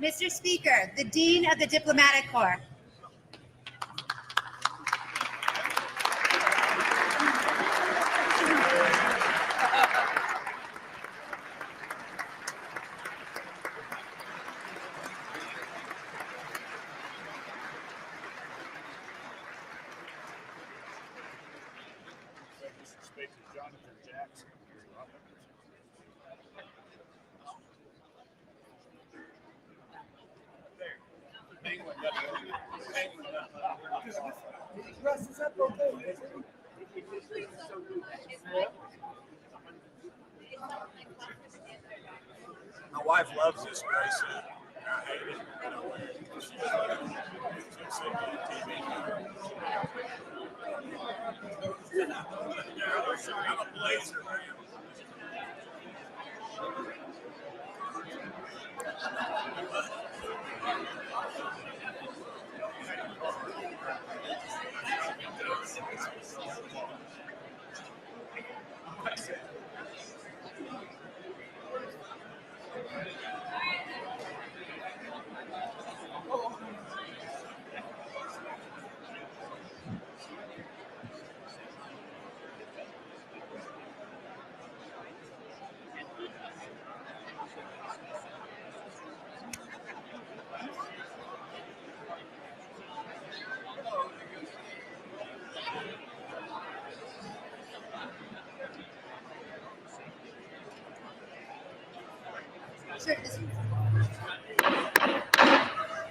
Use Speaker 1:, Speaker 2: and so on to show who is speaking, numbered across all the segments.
Speaker 1: Mr. Speaker, the Dean of the Diplomatic Corps.
Speaker 2: My wife loves this bracelet. I hate it. I don't wear it. She doesn't like it. She's sick of TV. I'm a blazer, man.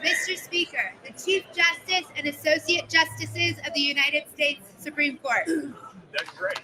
Speaker 1: Mr. Speaker, the Chief Justice and Associate Justices of the United States Supreme Court.
Speaker 2: That's great.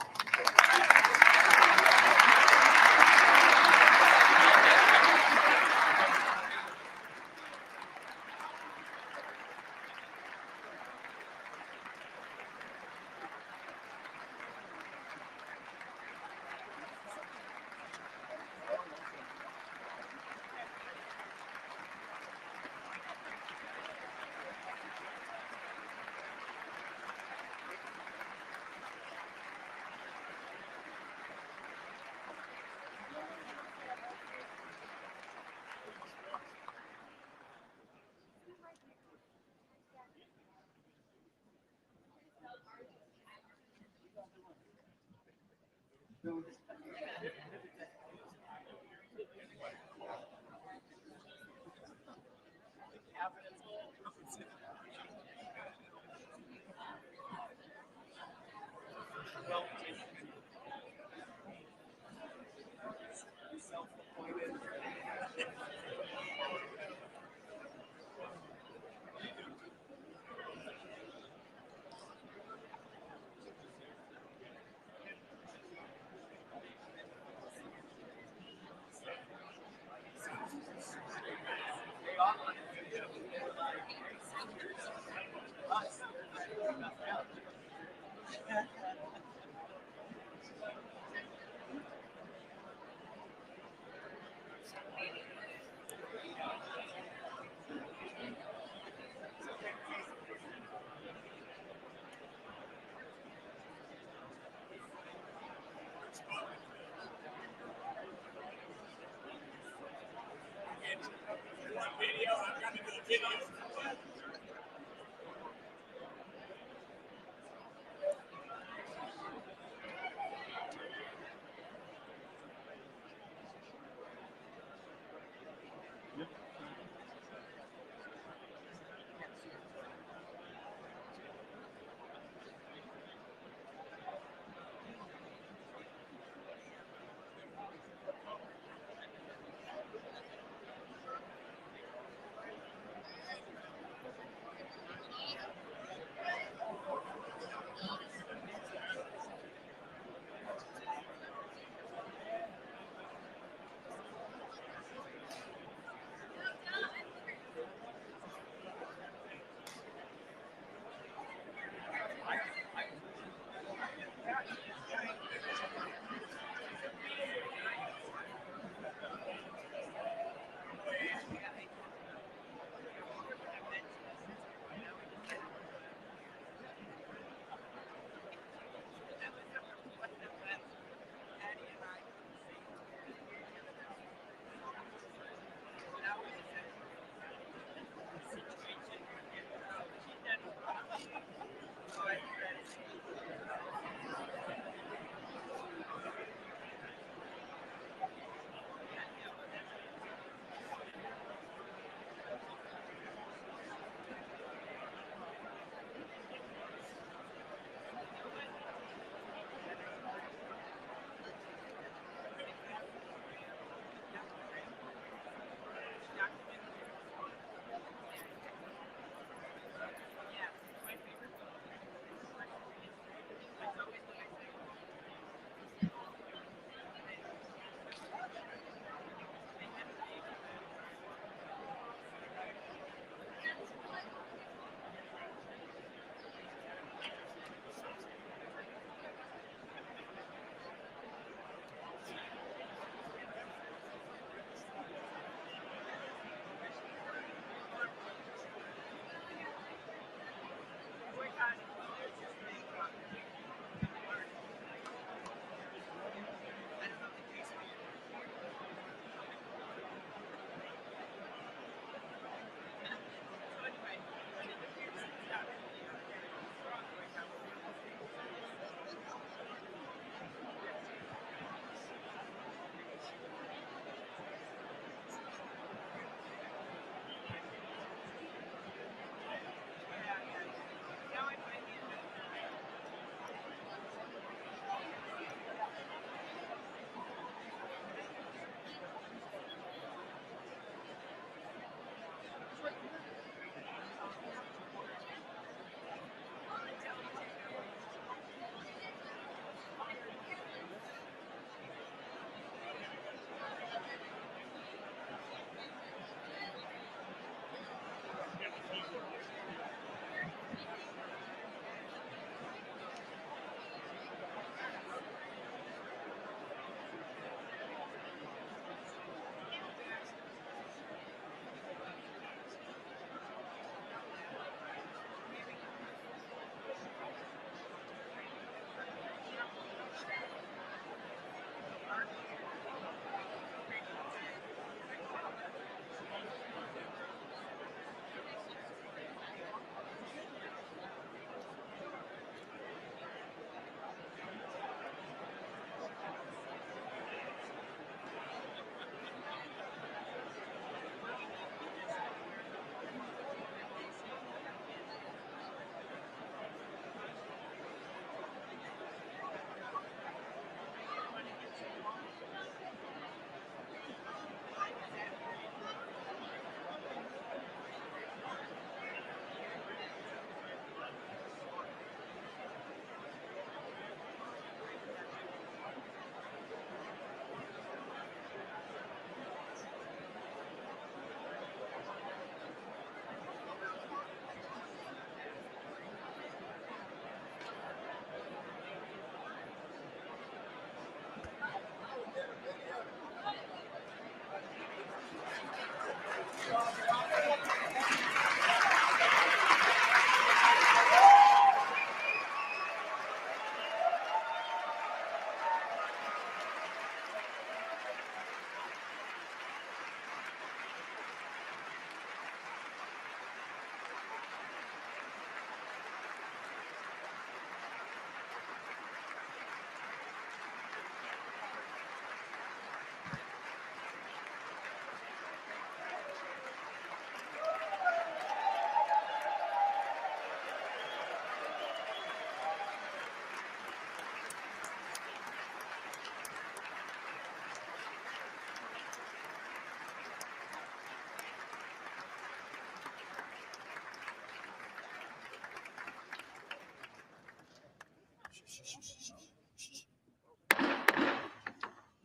Speaker 2: Video. I'm going to do a video.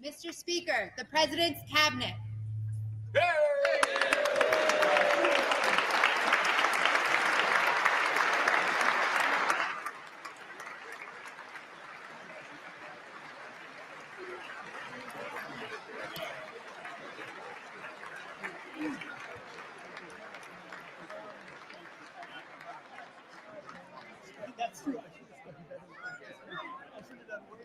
Speaker 1: Mr. Speaker, the President's Cabinet.
Speaker 3: That's true. I should have done way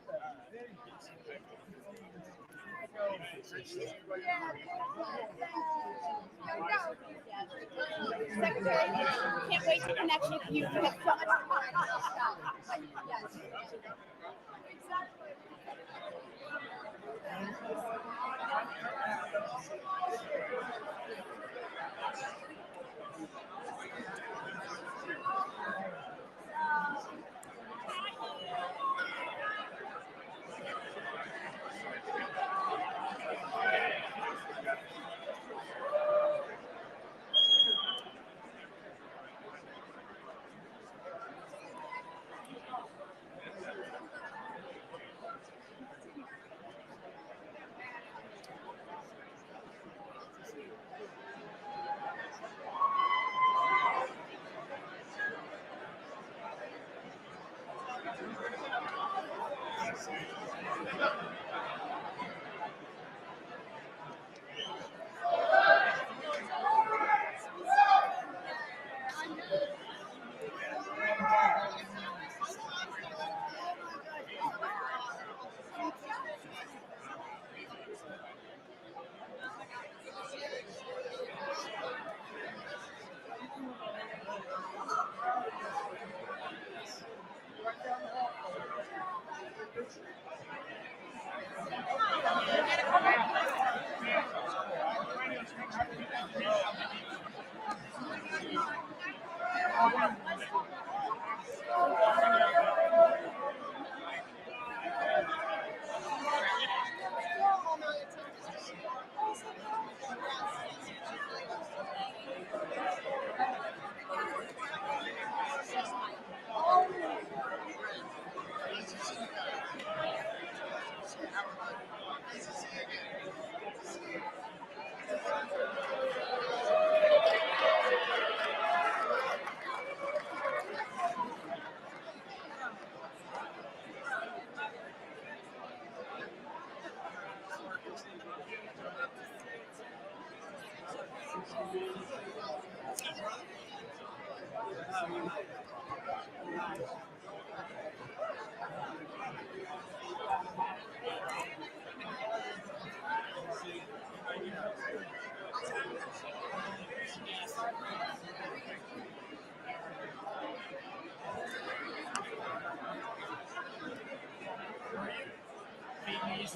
Speaker 4: Secretary, can't wait to connect with you. You have so much fun.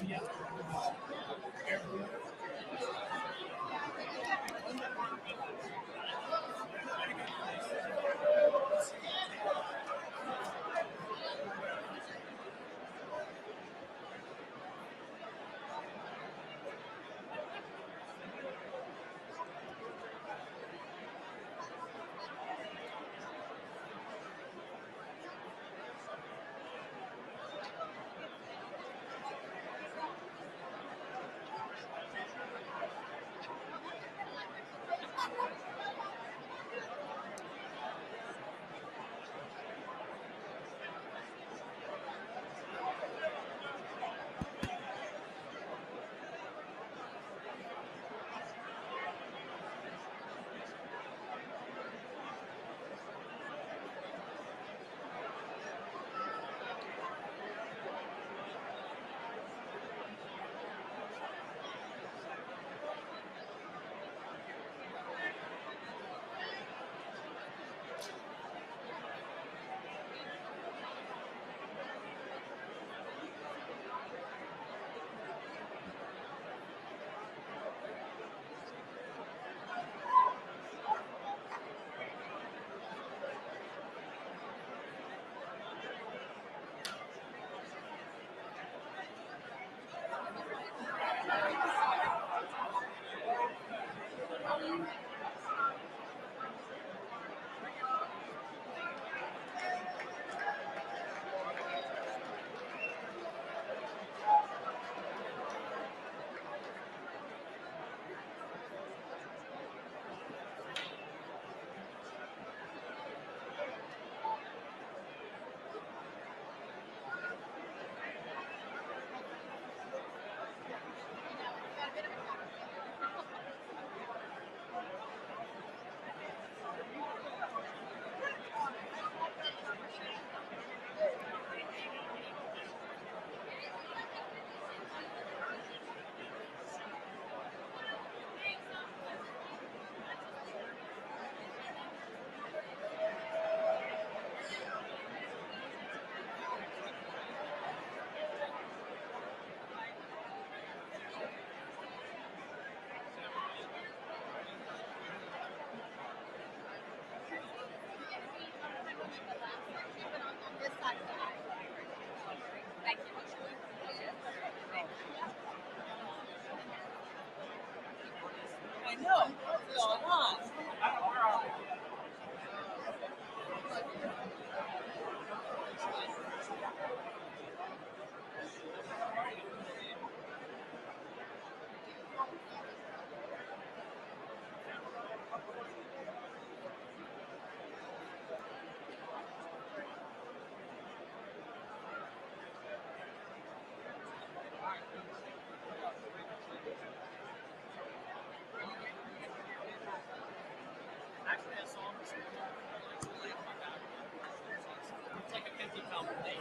Speaker 4: Yes.
Speaker 5: I know. What's going on? Actually, I saw him this morning. It's late on my back. It's like a 50-pound day.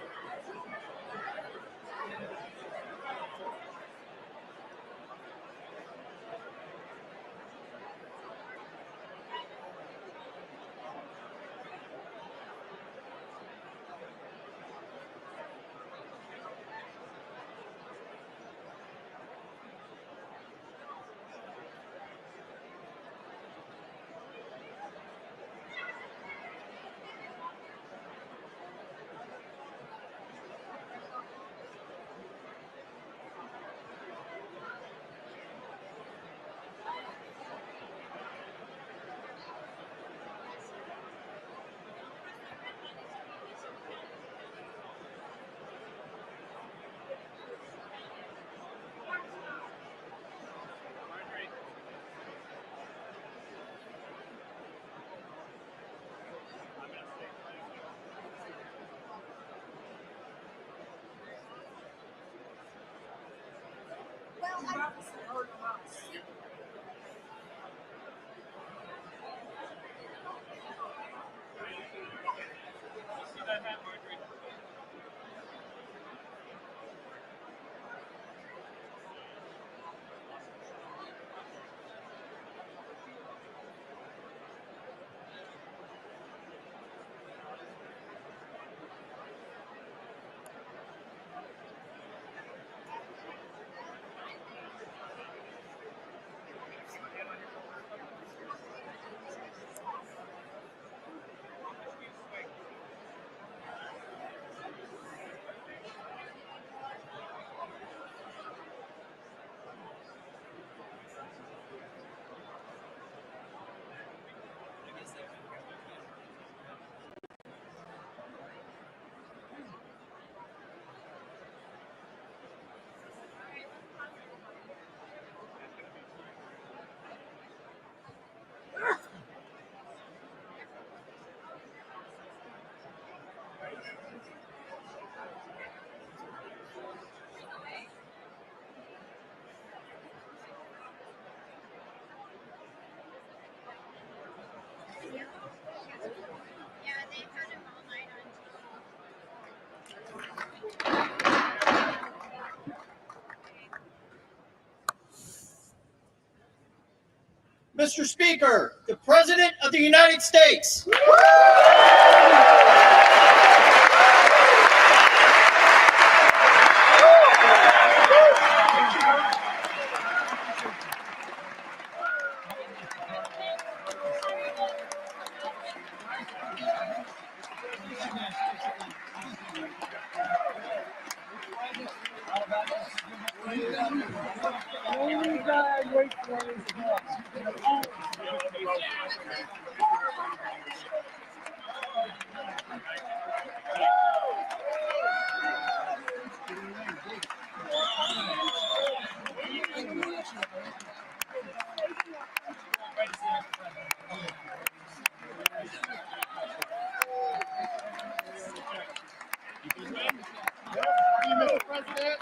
Speaker 5: See that hat, Marjorie?
Speaker 1: Yeah, they've had him all night on
Speaker 6: Mr. Speaker, the President of the United States.
Speaker 3: Only guy I wait for is God.
Speaker 6: Mr. President.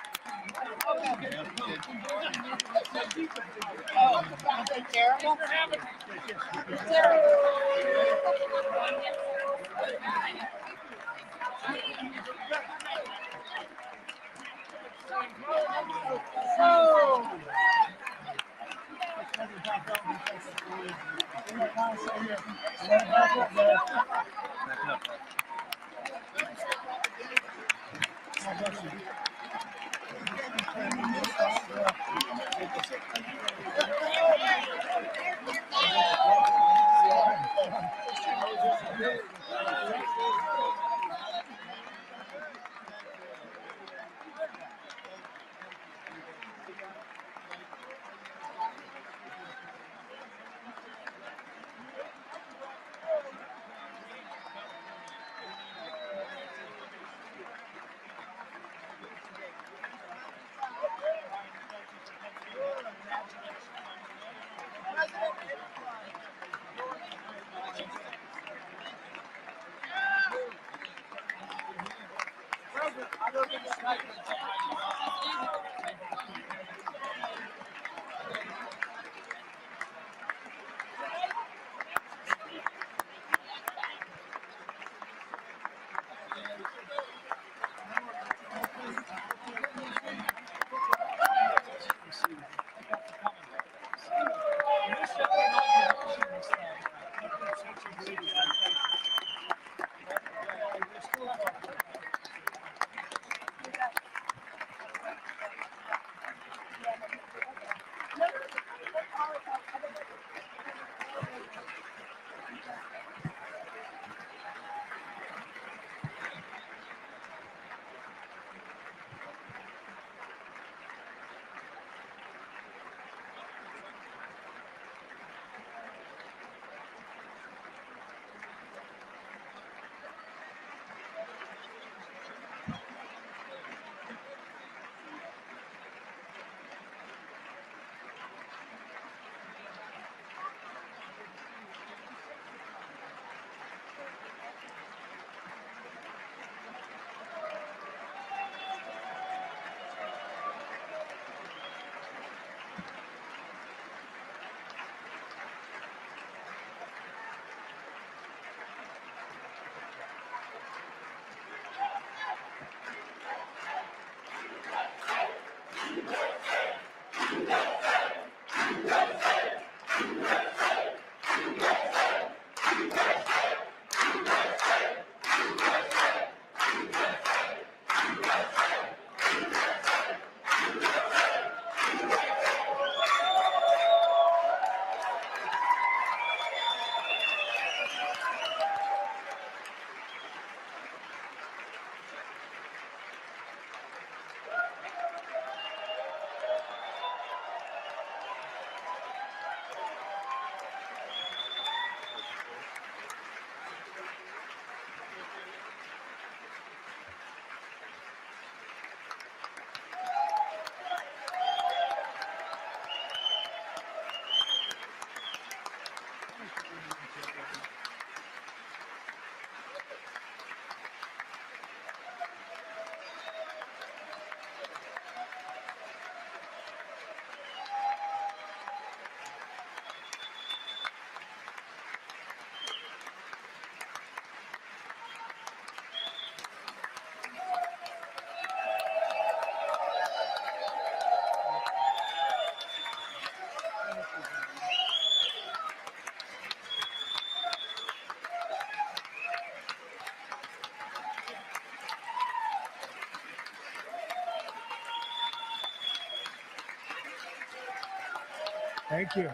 Speaker 3: Thank you.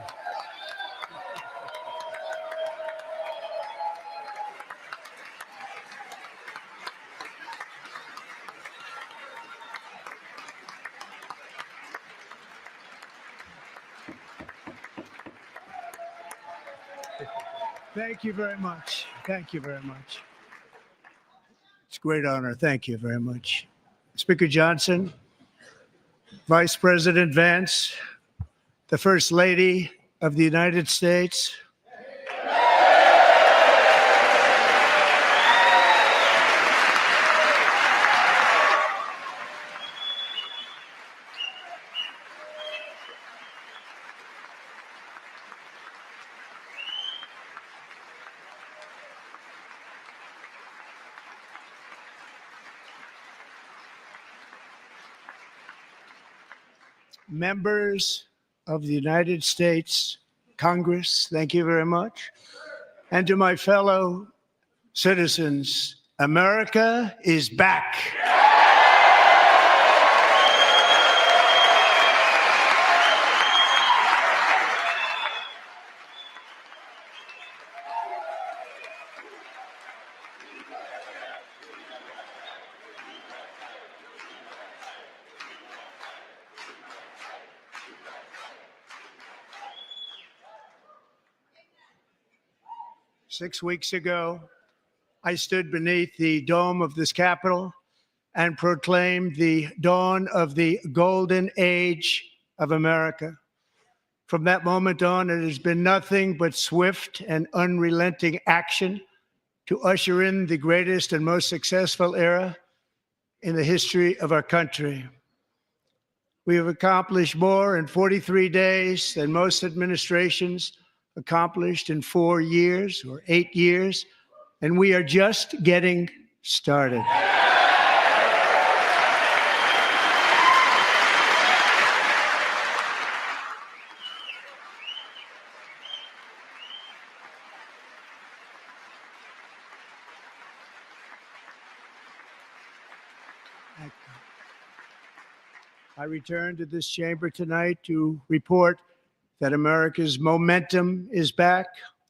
Speaker 3: Thank you very much. Thank you very much. It's a great honor. Thank you very much. Speaker Johnson, Vice President Vance, the First Lady of the United States, members of the United States Congress, thank you very much. And to my fellow citizens, America is back. Six weeks ago, I stood beneath the dome of this Capitol and proclaimed the dawn of the golden age of America. From that moment on, it has been nothing but swift and unrelenting action to usher in the greatest and most successful era in the history of our country. We have accomplished more in 43 days than most administrations accomplished in 4 years or 8 years, and we are just getting started. I return to this chamber tonight to report that America's momentum is back,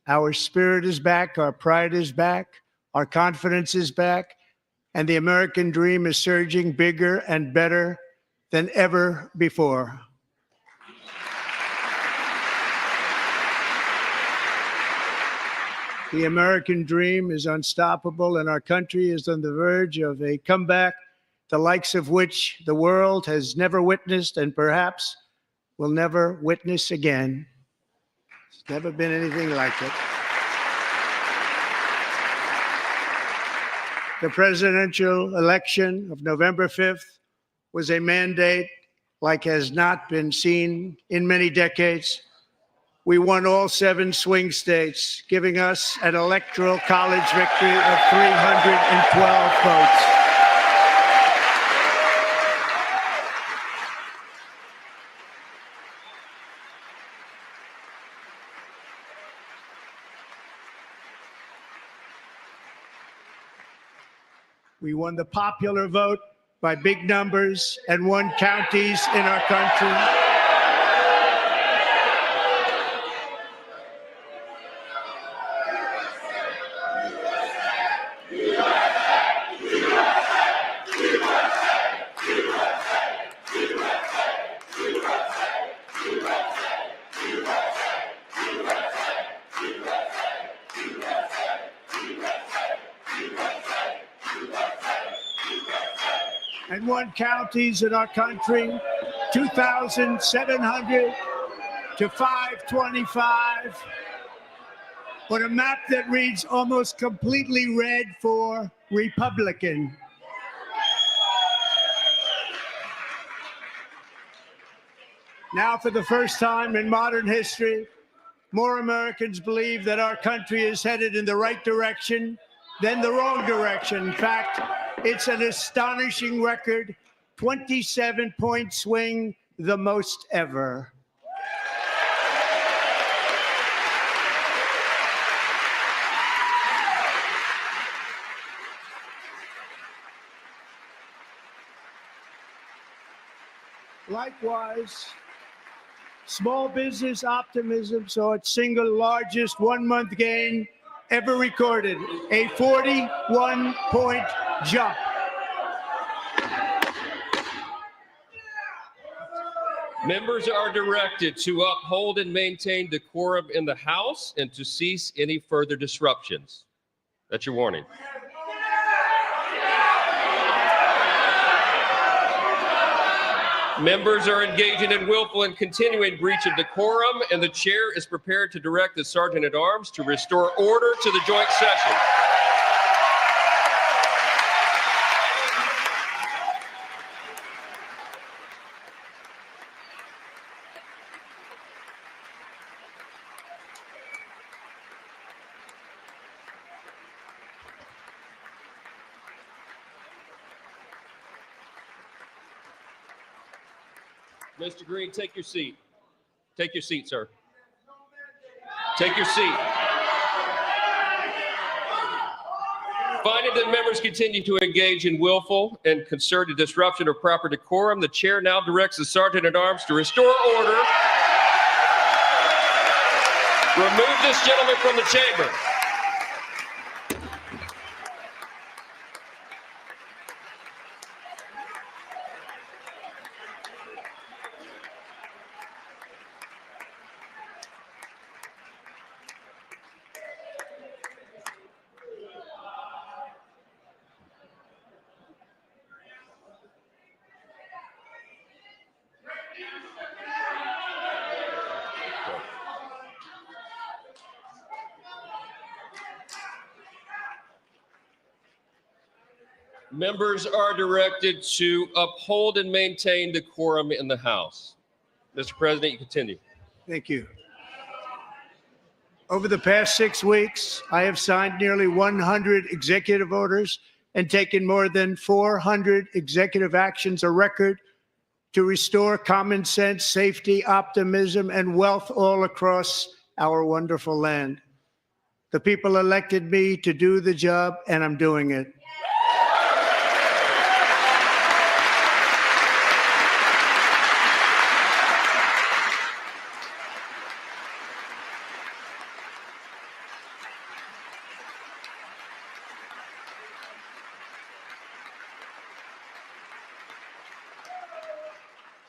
Speaker 3: our spirit is back, our pride is back, our confidence is back, and the American dream is surging bigger and better than ever before. The American dream is unstoppable, and our country is on the verge of a comeback, the likes of which the world has never witnessed and perhaps will never witness again. There's never been anything like it. The presidential election of November 5th was a mandate like has not been seen in many decades. We won all 7 swing states, giving us an electoral college victory of 312 votes. We won the popular vote by big numbers and won counties in our country. And won counties in our country, 2,700 to 525, on a map that reads almost completely red for Republican. Now, for the first time in modern history, more Americans believe that our country is headed in the right direction than the wrong direction. In fact, it's an astonishing record, 27-point swing, the most ever. Likewise, small business optimism saw its single largest one-month gain ever recorded, a 41-point jump.
Speaker 7: Members are directed to uphold and maintain decorum in the House and to cease any further disruptions. That's your warning. Members are engaging in willful and continuing breach of decorum, and the chair is prepared to direct the Sergeant at Arms to restore order to the joint session. Mr. Green, take your seat. Take your seat, sir. Take your seat. Finding that members continue to engage in willful and concerted disruption of proper decorum, the chair now directs the Sergeant at Arms to restore order. Remove this gentleman from the chamber. Members are directed to uphold and maintain decorum in the House. Mr. President, you continue.
Speaker 3: Thank you. Over the past 6 weeks, I have signed nearly 100 executive orders and taken more than 400 executive actions, a record, to restore common sense, safety, optimism, and wealth all across our wonderful land. The people elected me to do the job, and I'm doing it.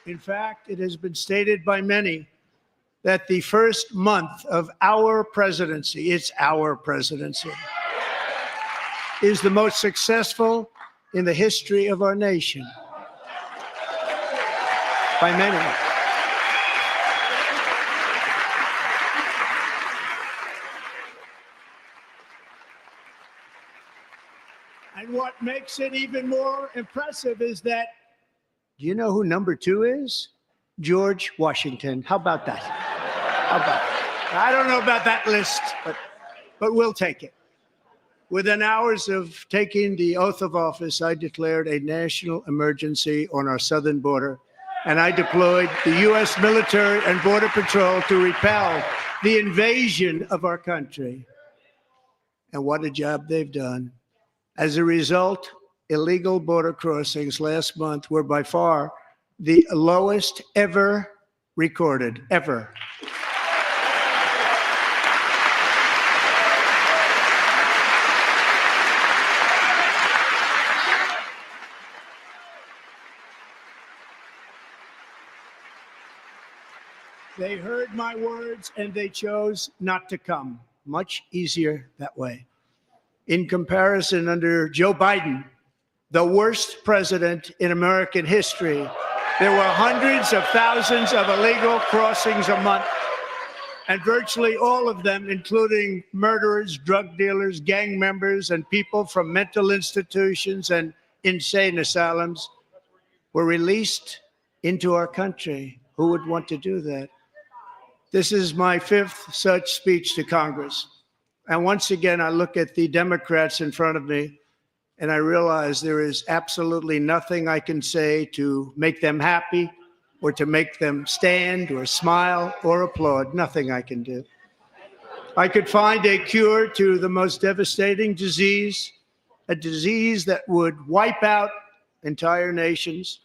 Speaker 3: In fact, it has been stated by many that the first month of our presidency, it's our presidency, is the most successful in the history of our nation. By many. And what makes it even more impressive is that, do you know who number 2 is? George Washington. How about that? How about that? I don't know about that list, but we'll take it. Within hours of taking the oath of office, I declared a national emergency on our southern border, and I deployed the U.S. military and Border Patrol to repel the invasion of our country. And what a job they've done. As a result, illegal border crossings last month were by far the lowest ever recorded, ever. They heard my words and they chose not to come. Much easier that way. In comparison, under Joe Biden, the worst president in American history, there were hundreds of thousands of illegal crossings a month, and virtually all of them, including murderers, drug dealers, gang members, and people from mental institutions and insane asylums, were released into our country. Who would want to do that? This is my 5th such speech to Congress. And once again, I look at the Democrats in front of me, and I realize there is absolutely nothing I can say to make them happy or to make them stand or smile or applaud. Nothing I can do. I could find a cure to the most devastating disease, a disease that would wipe out entire nations,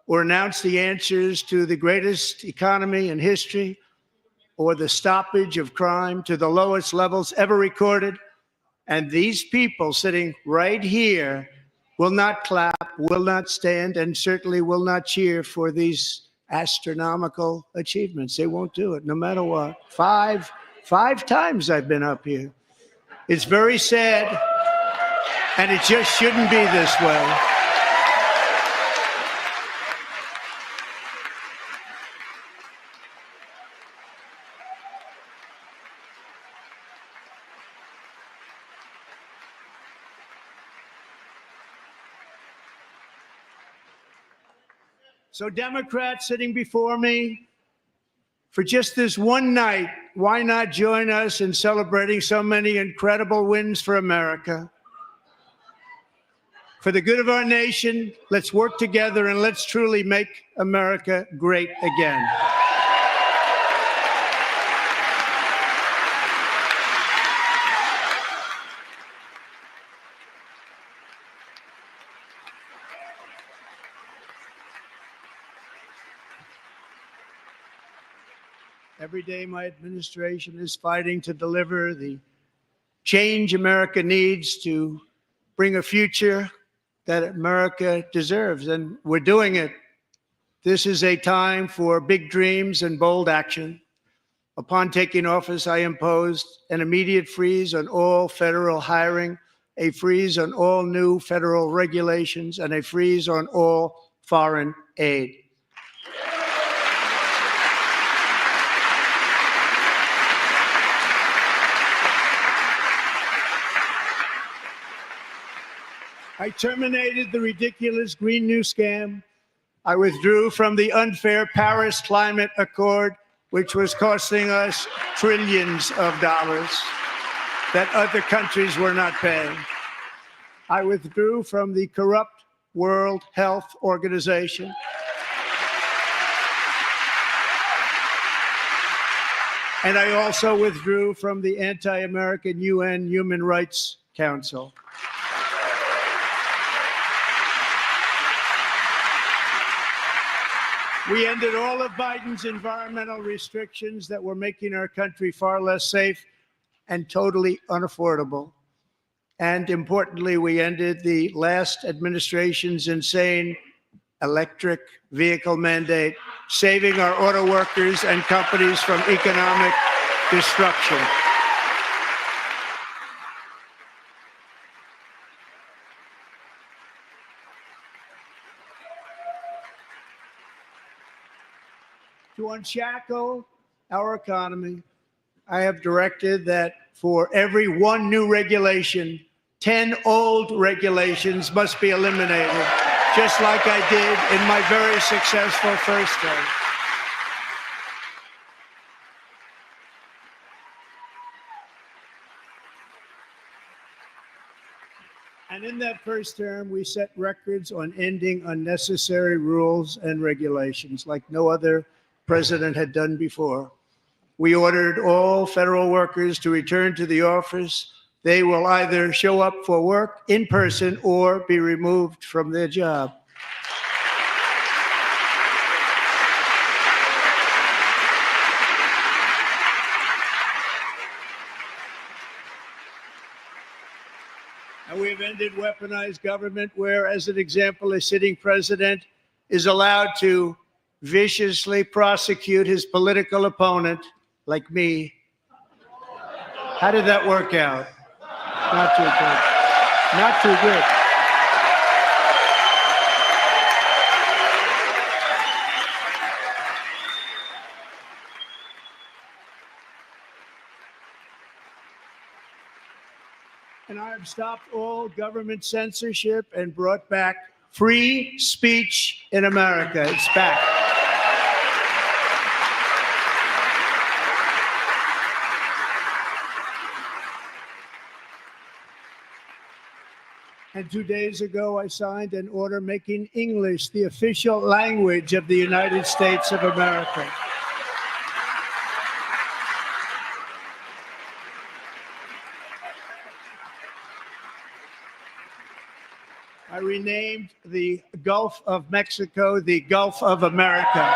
Speaker 3: or announce the answers to the greatest economy in history, or the stoppage of crime to the lowest levels ever recorded. And these people sitting right here will not clap, will not stand, and certainly will not cheer for these astronomical achievements. They won't do it, no matter what. Five times I've been up here. It's very sad, and it just shouldn't be this way. So Democrats sitting before me, for just this one night, why not join us in celebrating so many incredible wins for America? For the good of our nation, let's work together and let's truly make America great again. Every day, my administration is fighting to deliver the change America needs to bring a future that America deserves, and we're doing it. This is a time for big dreams and bold action. Upon taking office, I imposed an immediate freeze on all federal hiring, a freeze on all new federal regulations, and a freeze on all foreign aid. I terminated the ridiculous Green New scam. I withdrew from the unfair Paris Climate Accord, which was costing us trillions of dollars that other countries were not paying. I withdrew from the corrupt World Health Organization. And I also withdrew from the anti-American UN Human Rights Council. We ended all of Biden's environmental restrictions that were making our country far less safe and totally unaffordable. And importantly, we ended the last administration's insane electric vehicle mandate, saving our auto workers and companies from economic destruction. To unshackle our economy, I have directed that for every one new regulation, 10 old regulations must be eliminated, just like I did in my very successful first term. And in that first term, we set records on ending unnecessary rules and regulations like no other president had done before. We ordered all federal workers to return to the office. They will either show up for work in person or be removed from their job. And we've ended weaponized government where, as an example, a sitting president is allowed to viciously prosecute his political opponent, like me. How did that work out? Not too good. Not too good. And I have stopped all government censorship and brought back free speech in America. It's back. And 2 days ago, I signed an order making English the official language of the United States of America. I renamed the Gulf of Mexico the Gulf of America.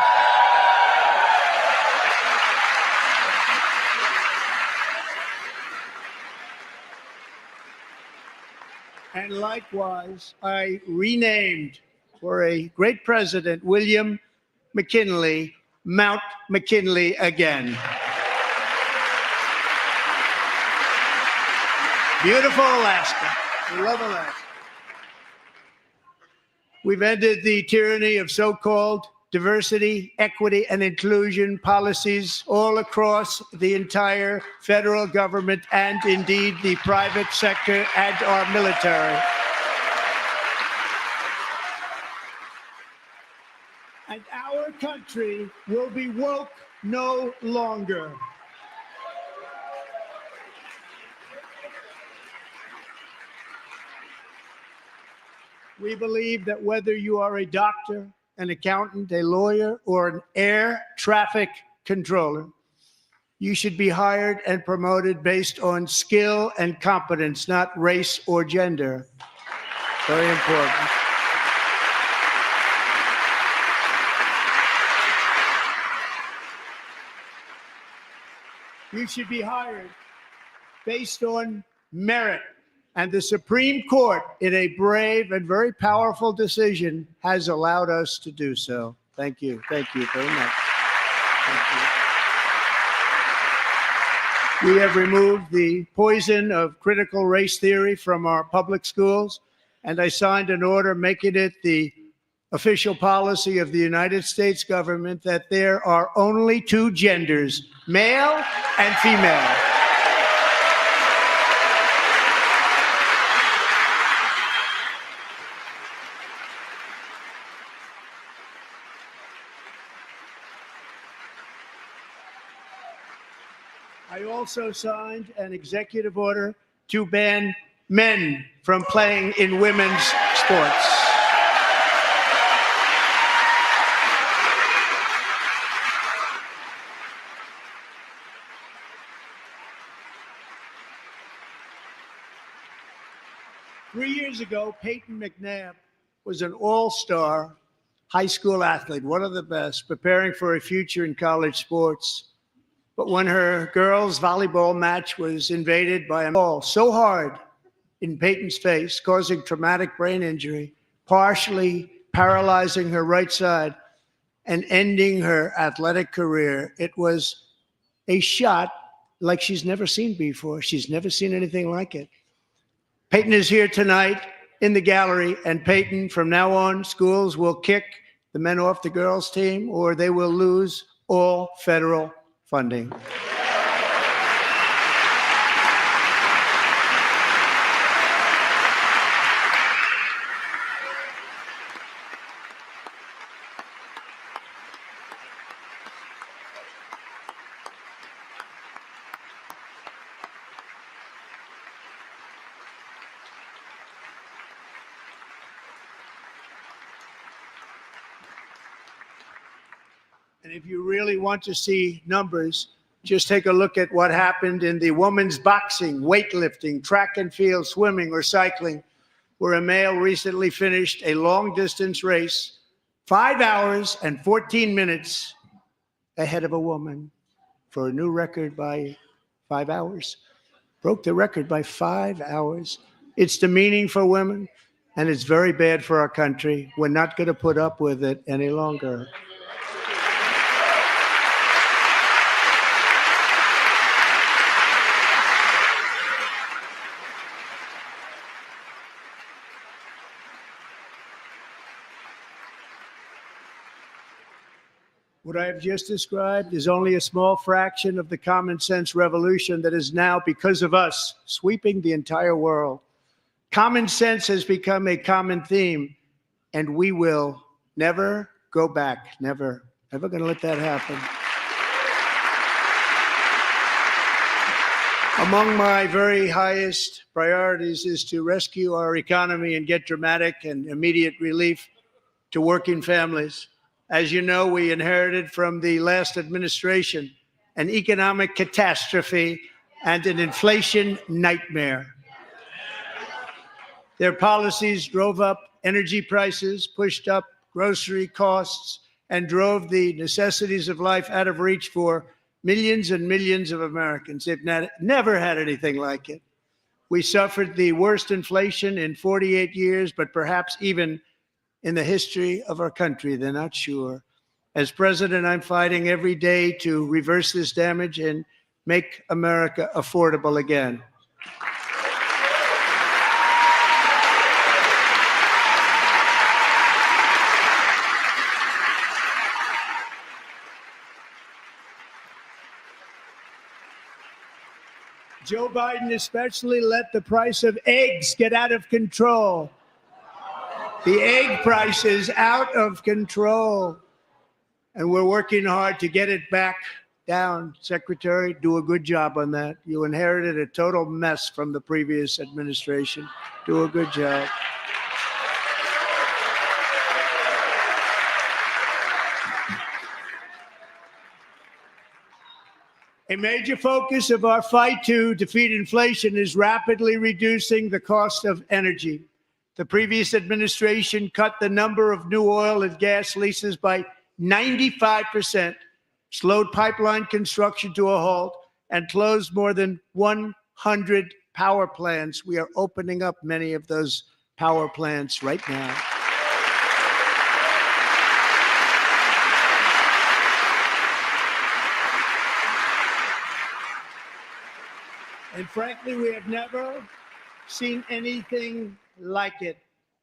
Speaker 3: And likewise, I renamed, for a great president, William McKinley, Mount McKinley again. Beautiful Alaska. We love Alaska. We've ended the tyranny of so-called diversity, equity, and inclusion policies all across the entire federal government and indeed the private sector and our military. And our country will be woke no longer. We believe that whether you are a doctor, an accountant, a lawyer, or an air traffic controller, you should be hired and promoted based on skill and competence, not race or gender. Very important. You should be hired based on merit. And the Supreme Court, in a brave and very powerful decision, has allowed us to do so. Thank you. Thank you very much. Thank you. We have removed the poison of critical race theory from our public schools, and I signed an order making it the official policy of the United States government that there are only two genders, male and female. I also signed an executive order to ban men from playing in women's sports. Three years ago, Peyton McNabb was an all-star high school athlete, one of the best, preparing for a future in college sports. But when her girls' volleyball match was invaded by a ball so hard in Peyton's face, causing traumatic brain injury, partially paralyzing her right side, and ending her athletic career, it was a shot like she's never seen before. She's never seen anything like it. Peyton is here tonight in the gallery, and Peyton, from now on, schools will kick the men off the girls' team, or they will lose all federal funding. And if you really want to see numbers, just take a look at what happened in the women's boxing, weightlifting, track and field, swimming, or cycling, where a male recently finished a long-distance race 5 hours and 14 minutes ahead of a woman for a new record by 5 hours. Broke the record by 5 hours. It's demeaning for women, and it's very bad for our country. We're not going to put up with it any longer. What I have just described is only a small fraction of the common sense revolution that is now, because of us, sweeping the entire world. Common sense has become a common theme, and we will never go back. Never. Never going to let that happen. Among my very highest priorities is to rescue our economy and get dramatic and immediate relief to working families. As you know, we inherited from the last administration an economic catastrophe and an inflation nightmare. Their policies drove up energy prices, pushed up grocery costs, and drove the necessities of life out of reach for millions and millions of Americans. They've never had anything like it. We suffered the worst inflation in 48 years, but perhaps even in the history of our country. They're not sure. As president, I'm fighting every day to reverse this damage and make America affordable again. Joe Biden especially let the price of eggs get out of control. The egg price is out of control, and we're working hard to get it back down. Secretary, do a good job on that. You inherited a total mess from the previous administration. Do a good job. A major focus of our fight to defeat inflation is rapidly reducing the cost of energy. The previous administration cut the number of new oil and gas leases by 95%, slowed pipeline construction to a halt, and closed more than 100 power plants. We are opening up many of those power plants right now. And frankly, we have never seen anything like it.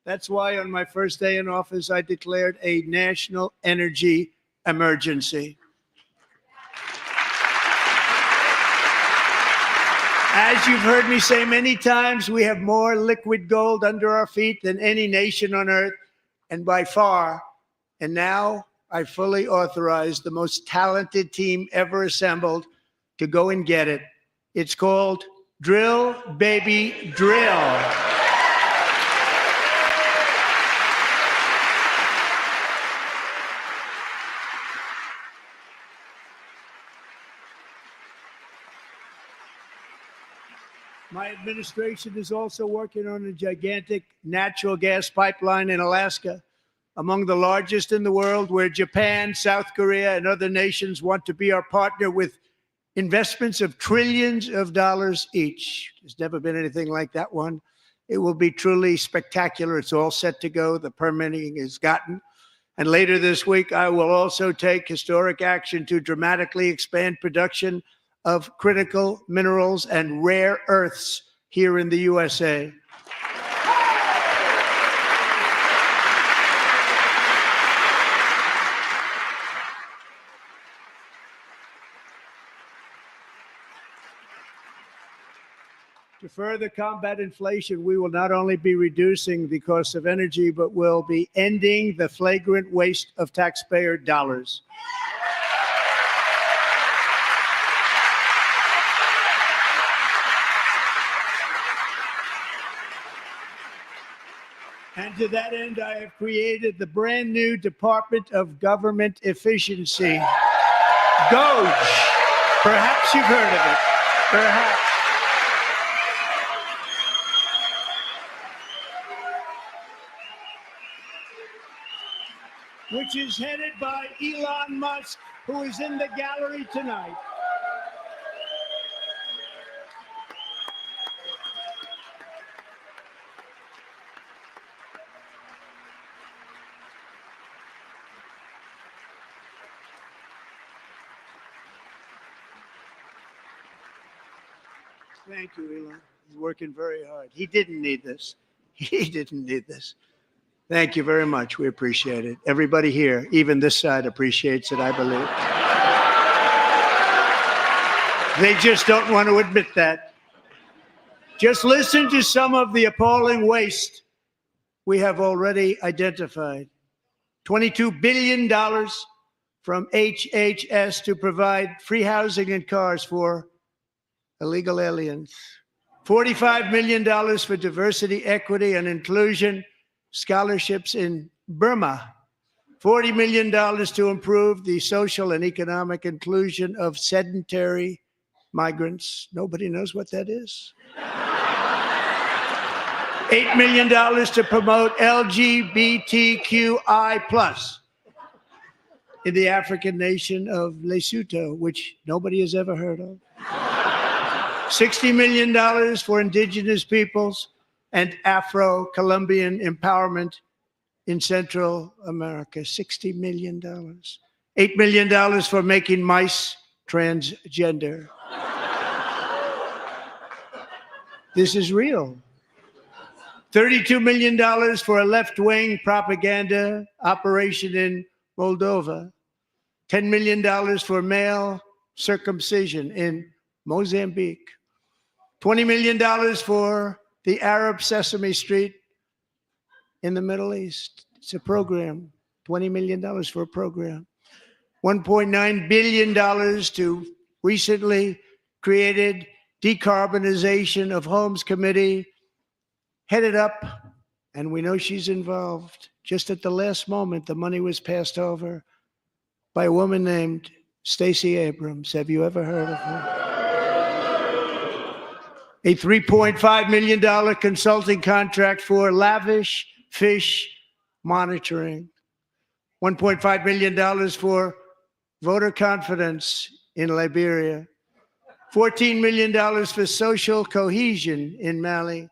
Speaker 3: That's why on my first day in office, I declared a national energy emergency. As you've heard me say many times, we have more liquid gold under our feet than any nation on earth, and by far. And now I fully authorize the most talented team ever assembled to go and get it. It's called Drill, Baby, Drill. My administration is also working on a gigantic natural gas pipeline in Alaska, among the largest in the world, where Japan, South Korea, and other nations want to be our partner with investments of trillions of dollars each. There's never been anything like that one. It will be truly spectacular. It's all set to go. The permitting is gotten. And later this week, I will also take historic action to dramatically expand production of critical minerals and rare earths here in the USA. To further combat inflation, we will not only be reducing the cost of energy, but will be ending the flagrant waste of taxpayer dollars. And to that end, I have created the brand new Department of Government Efficiency, DOGE. Perhaps you've heard of it. Perhaps. Which is headed by Elon Musk, who is in the gallery tonight. Thank you, Elon. He's working very hard. He didn't need this. He didn't need this. Thank you very much. We appreciate it. Everybody here, even this side, appreciates it, I believe. They just don't want to admit that. Just listen to some of the appalling waste we have already identified. $22 billion from HHS to provide free housing and cars for illegal aliens. $45 million for diversity, equity, and inclusion scholarships in Burma. $40 million to improve the social and economic inclusion of sedentary migrants. Nobody knows what that is. $8 million to promote LGBTQI+ in the African nation of Lesotho, which nobody has ever heard of. $60 million for indigenous peoples and Afro-Colombian empowerment in Central America. $60 million. $8 million for making mice transgender. This is real. $32 million for a left-wing propaganda operation in Moldova. $10 million for male circumcision in Mozambique. $20 million for the Arab Sesame Street in the Middle East. It's a program. $20 million for a program. $1.9 billion to recently created Decarbonization of Homes Committee, headed up, and we know she's involved. Just at the last moment, the money was passed over by a woman named Stacey Abrams. Have you ever heard of her? A $3.5 million consulting contract for lavish fish monitoring. $1.5 million for voter confidence in Liberia. $14 million for social cohesion in Mali.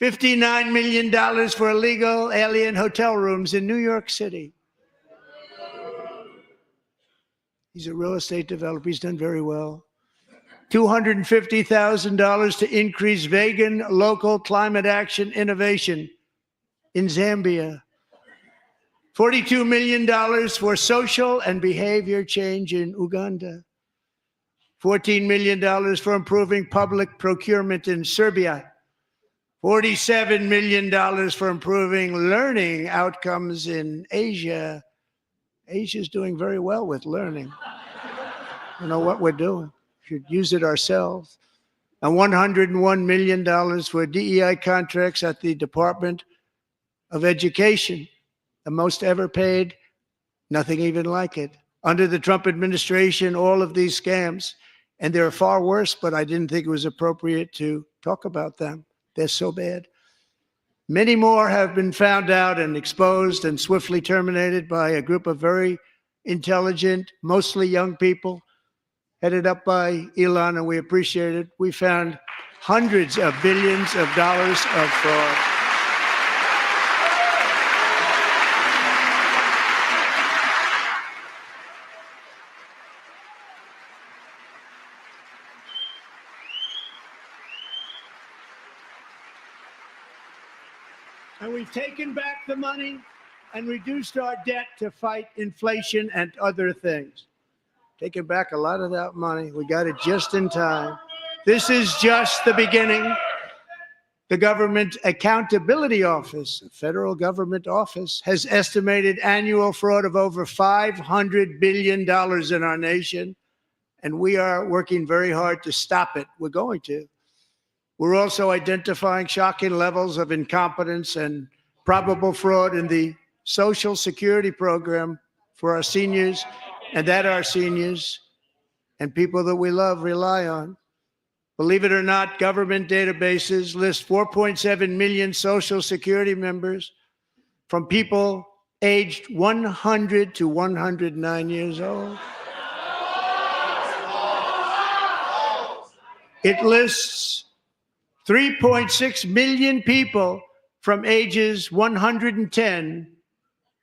Speaker 3: $59 million for illegal alien hotel rooms in New York City. He's a real estate developer. He's done very well. $250,000 to increase vegan local climate action innovation in Zambia. $42 million for social and behavior change in Uganda. $14 million for improving public procurement in Serbia. $47 million for improving learning outcomes in Asia. Asia's doing very well with learning. You know what we're doing. should use it ourselves. And $101 million for DEI contracts at the Department of Education, the most ever paid, nothing even like it. Under the Trump administration, all of these scams, and they're far worse, but I didn't think it was appropriate to talk about them. They're so bad. Many more have been found out and exposed and swiftly terminated by a group of very intelligent, mostly young people, headed up by Elon, and we appreciate it. We found hundreds of billions of dollars of fraud. And we've taken back the money and reduced our debt to fight inflation and other things. Taking back a lot of that money. We got it just in time. This is just the beginning. The Government Accountability Office, a federal government office, has estimated annual fraud of over $500 billion in our nation, and we are working very hard to stop it. We're going to. We're also identifying shocking levels of incompetence and probable fraud in the Social Security program for our seniors, and that our seniors and people that we love rely on. Believe it or not, government databases list 4.7 million Social Security members from people aged 100 to 109 years old. It lists 3.6 million people from ages 110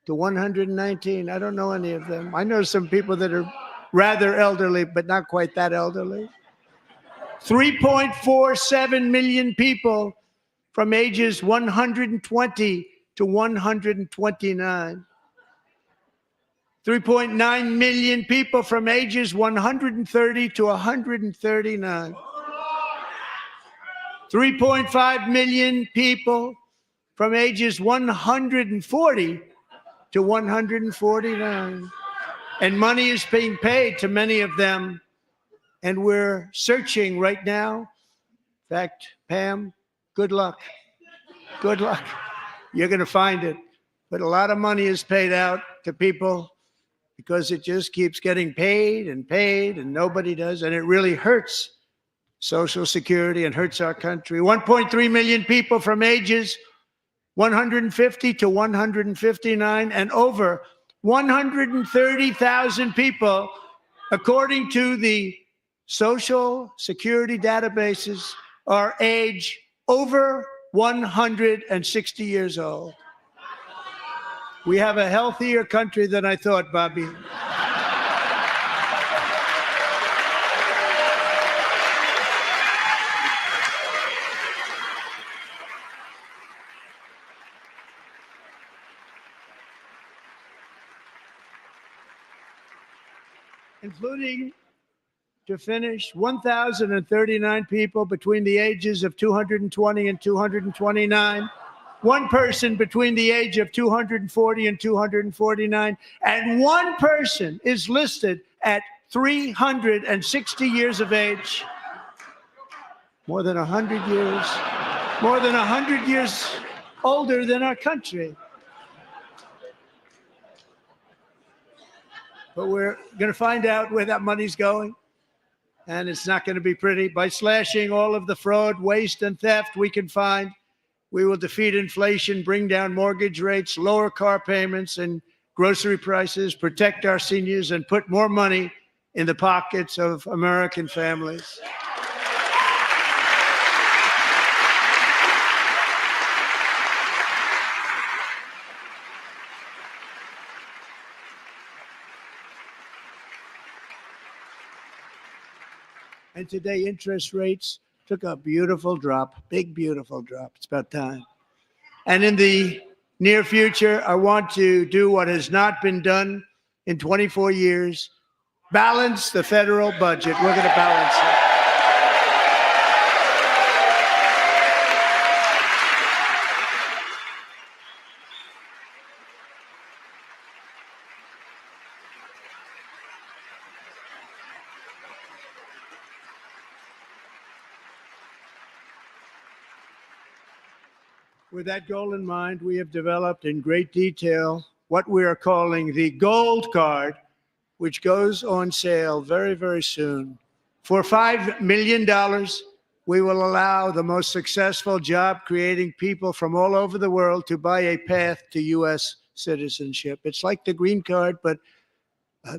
Speaker 3: to 119. I don't know any of them. I know some people that are rather elderly, but not quite that elderly. 3.47 million people from ages 120 to 129. 3.9 million people from ages 130 to 139. 3.5 million people from ages 140 to 149. And money is being paid to many of them. And we're searching right now. In fact, Pam, good luck. Good luck. You're going to find it. But a lot of money is paid out to people because it just keeps getting paid, and nobody does. And it really hurts Social Security and hurts our country. 1.3 million people from ages 150 to 159, and over 130,000 people, according to the Social Security databases, are age over 160 years old. We have a healthier country than I thought, Bobby. Including, to finish, 1,039 people between the ages of 220 and 229, one person between the age of 240 and 249, and one person is listed at 360 years of age. More than 100 years older than our country. But we're going to find out where that money's going, and it's not going to be pretty. By slashing all of the fraud, waste, and theft we can find, we will defeat inflation, bring down mortgage rates, lower car payments and grocery prices, protect our seniors, and put more money in the pockets of American families. And today, interest rates took a beautiful drop, big, beautiful drop. It's about time. And in the near future, I want to do what has not been done in 24 years, balance the federal budget. We're going to balance it. With that goal in mind, we have developed in great detail what we are calling the Gold Card, which goes on sale very, very soon. For $5 million, we will allow the most successful job-creating people from all over the world to buy a path to U.S. citizenship. It's like the green card, but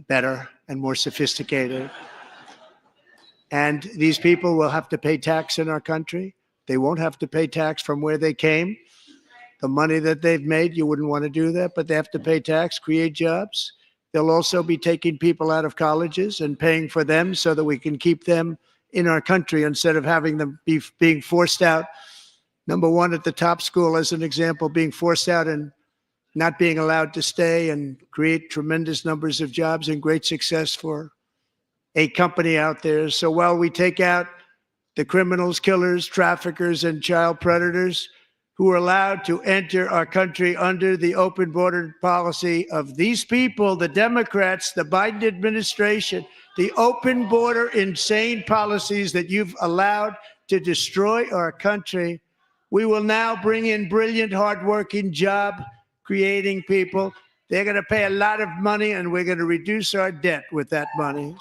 Speaker 3: better and more sophisticated. And these people will have to pay tax in our country. They won't have to pay tax from where they came. The money that they've made, you wouldn't want to do that, but they have to pay tax, create jobs. They'll also be taking people out of colleges and paying for them so that we can keep them in our country instead of having them being forced out. Number one, at the top school, as an example, being forced out and not being allowed to stay and create tremendous numbers of jobs and great success for a company out there. So while we take out the criminals, killers, traffickers, and child predators who are allowed to enter our country under the open border policy of these people, the Democrats, the Biden administration, the open border insane policies that you've allowed to destroy our country, we will now bring in brilliant, hardworking, job-creating people. They're going to pay a lot of money, and we're going to reduce our debt with that money.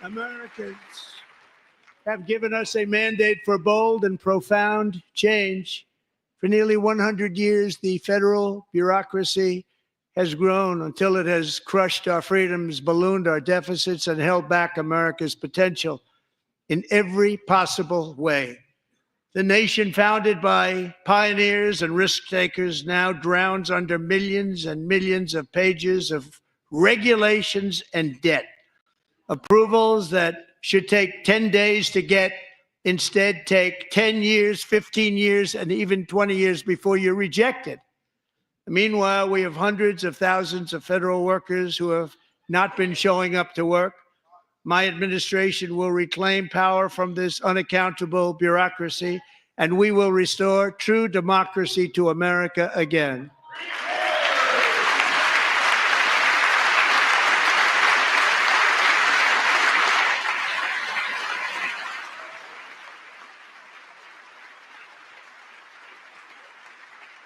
Speaker 3: Americans have given us a mandate for bold and profound change. For nearly 100 years, the federal bureaucracy has grown until it has crushed our freedoms, ballooned our deficits, and held back America's potential in every possible way. The nation founded by pioneers and risk takers now drowns under millions and millions of pages of regulations and debt. Approvals that should take 10 days to get instead take 10 years, 15 years, and even 20 years before you're rejected. Meanwhile, we have hundreds of thousands of federal workers who have not been showing up to work. My administration will reclaim power from this unaccountable bureaucracy, and we will restore true democracy to America again.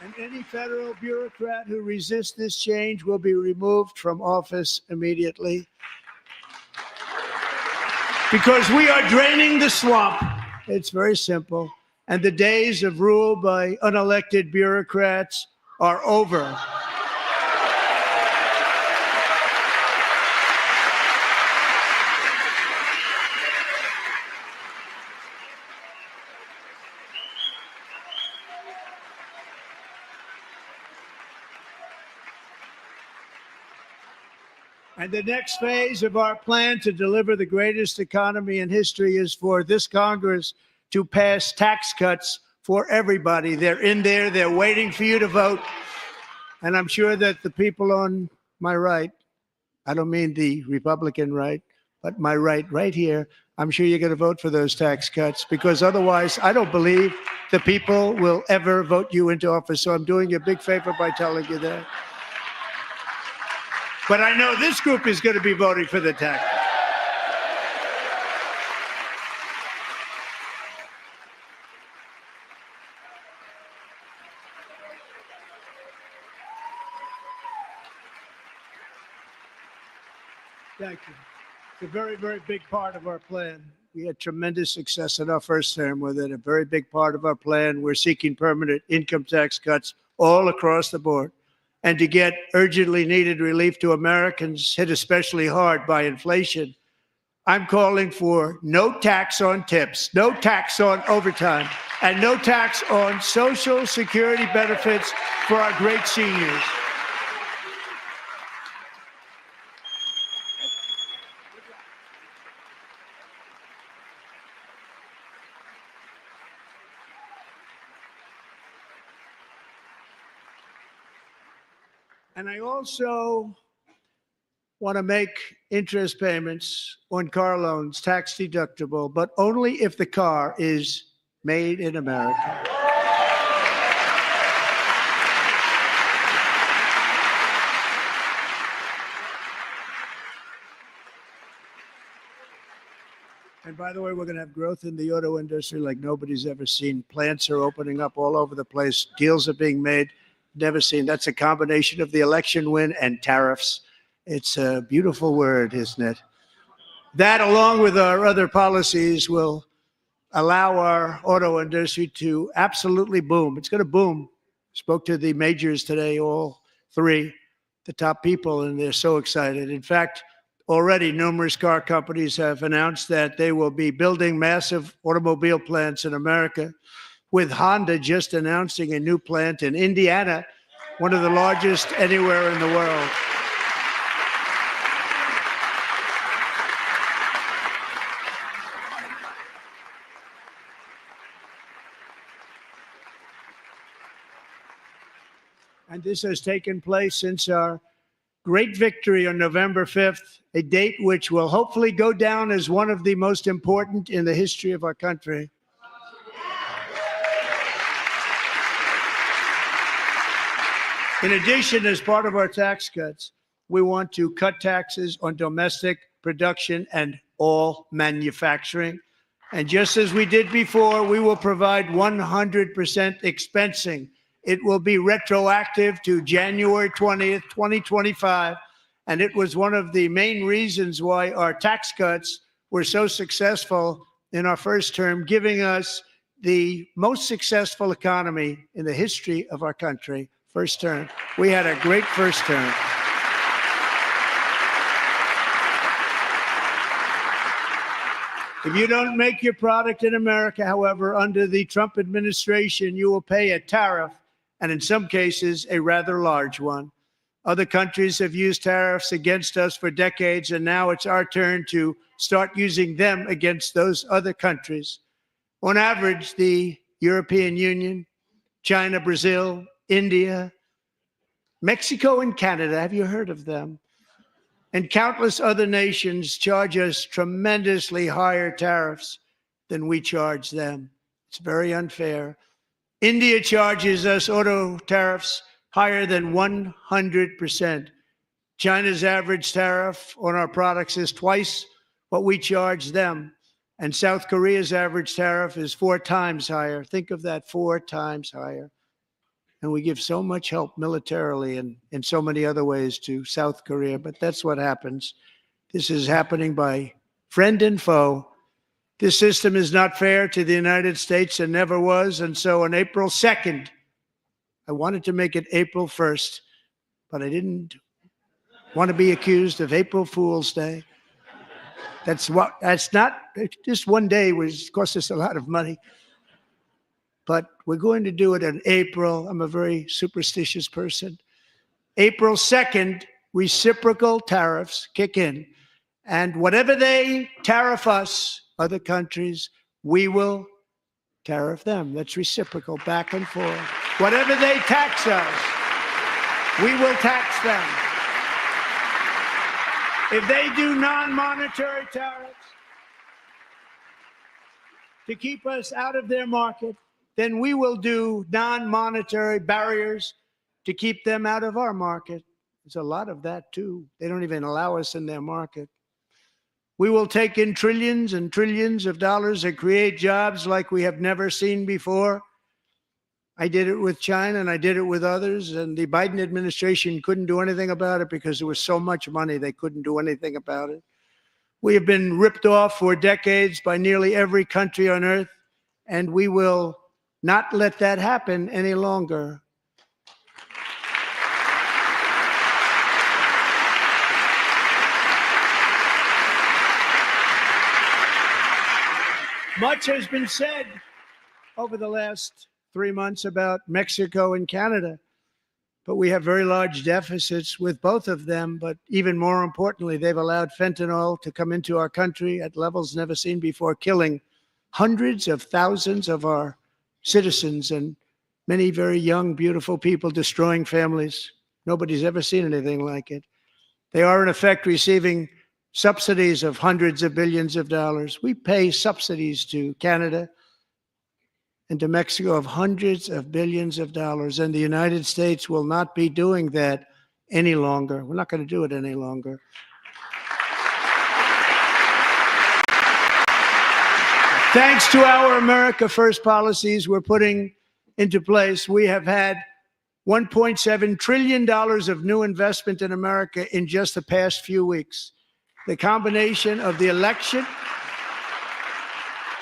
Speaker 3: And any federal bureaucrat who resists this change will be removed from office immediately. Because we are draining the swamp. It's very simple. And the days of rule by unelected bureaucrats are over. And the next phase of our plan to deliver the greatest economy in history is for this Congress to pass tax cuts for everybody. They're in there. They're waiting for you to vote. And I'm sure that the people on my right, I don't mean the Republican right, but my right here, I'm sure you're going to vote for those tax cuts, because otherwise I don't believe the people will ever vote you into office. So I'm doing you a big favor by telling you that. But I know this group is going to be voting for the tax. Thank you. It's a very, very big part of our plan. We had tremendous success in our first term with it. A very big part of our plan. We're seeking permanent income tax cuts all across the board. And to get urgently needed relief to Americans hit especially hard by inflation, I'm calling for no tax on tips, no tax on overtime, and no tax on Social Security benefits for our great seniors. And I also want to make interest payments on car loans tax deductible, but only if the car is made in America. And by the way, we're going to have growth in the auto industry like nobody's ever seen. Plants are opening up all over the place. Deals are being made. Never seen. That's a combination of the election win and tariffs. It's a beautiful word, isn't it? That, along with our other policies, will allow our auto industry to absolutely boom. It's going to boom. Spoke to the majors today, all three, the top people, and they're so excited. In fact, already numerous car companies have announced that they will be building massive automobile plants in America, with Honda just announcing a new plant in Indiana, one of the largest anywhere in the world. And this has taken place since our great victory on November 5th, a date which will hopefully go down as one of the most important in the history of our country. In addition, as part of our tax cuts, we want to cut taxes on domestic production and all manufacturing. And just as we did before, we will provide 100% expensing. It will be retroactive to January 20th, 2025. And it was one of the main reasons why our tax cuts were so successful in our first term, giving us the most successful economy in the history of our country. First term. We had a great first term. If you don't make your product in America, however, under the Trump administration, you will pay a tariff, and in some cases, a rather large one. Other countries have used tariffs against us for decades, and now it's our turn to start using them against those other countries. On average, the European Union, China, Brazil, India, Mexico, and Canada, have you heard of them? And countless other nations charge us tremendously higher tariffs than we charge them. It's very unfair. India charges us auto tariffs higher than 100%. China's average tariff on our products is twice what we charge them. And South Korea's average tariff is 4 times higher. Think of that, 4 times higher. And we give so much help militarily and in so many other ways to South Korea, but that's what happens. This is happening by friend and foe. This system is not fair to the United States and never was. And so on April 2nd, I wanted to make it April 1st, but I didn't want to be accused of April Fool's Day. That's not, just one day was cost us a lot of money. But we're going to do it in April. I'm a very superstitious person. April 2nd, reciprocal tariffs kick in. And whatever they tariff us, other countries, we will tariff them. That's reciprocal, back and forth. Whatever they tax us, we will tax them. If they do non-monetary tariffs to keep us out of their market, then we will do non-monetary barriers to keep them out of our market. There's a lot of that, too. They don't even allow us in their market. We will take in trillions and trillions of dollars and create jobs like we have never seen before. I did it with China, and I did it with others, and the Biden administration couldn't do anything about it because there was so much money they couldn't do anything about it. We have been ripped off for decades by nearly every country on earth, and we will not let that happen any longer. Much has been said over the last 3 months about Mexico and Canada, but we have very large deficits with both of them. But even more importantly, they've allowed fentanyl to come into our country at levels never seen before, killing hundreds of thousands of our citizens and many very young, beautiful people, destroying families. Nobody's ever seen anything like it. They are, in effect, receiving subsidies of hundreds of billions of dollars. We pay subsidies to Canada and to Mexico of hundreds of billions of dollars, and the United States will not be doing that any longer. We're not going to do it any longer. Thanks to our America First policies we're putting into place, we have had $1.7 trillion of new investment in America in just the past few weeks. The combination of the election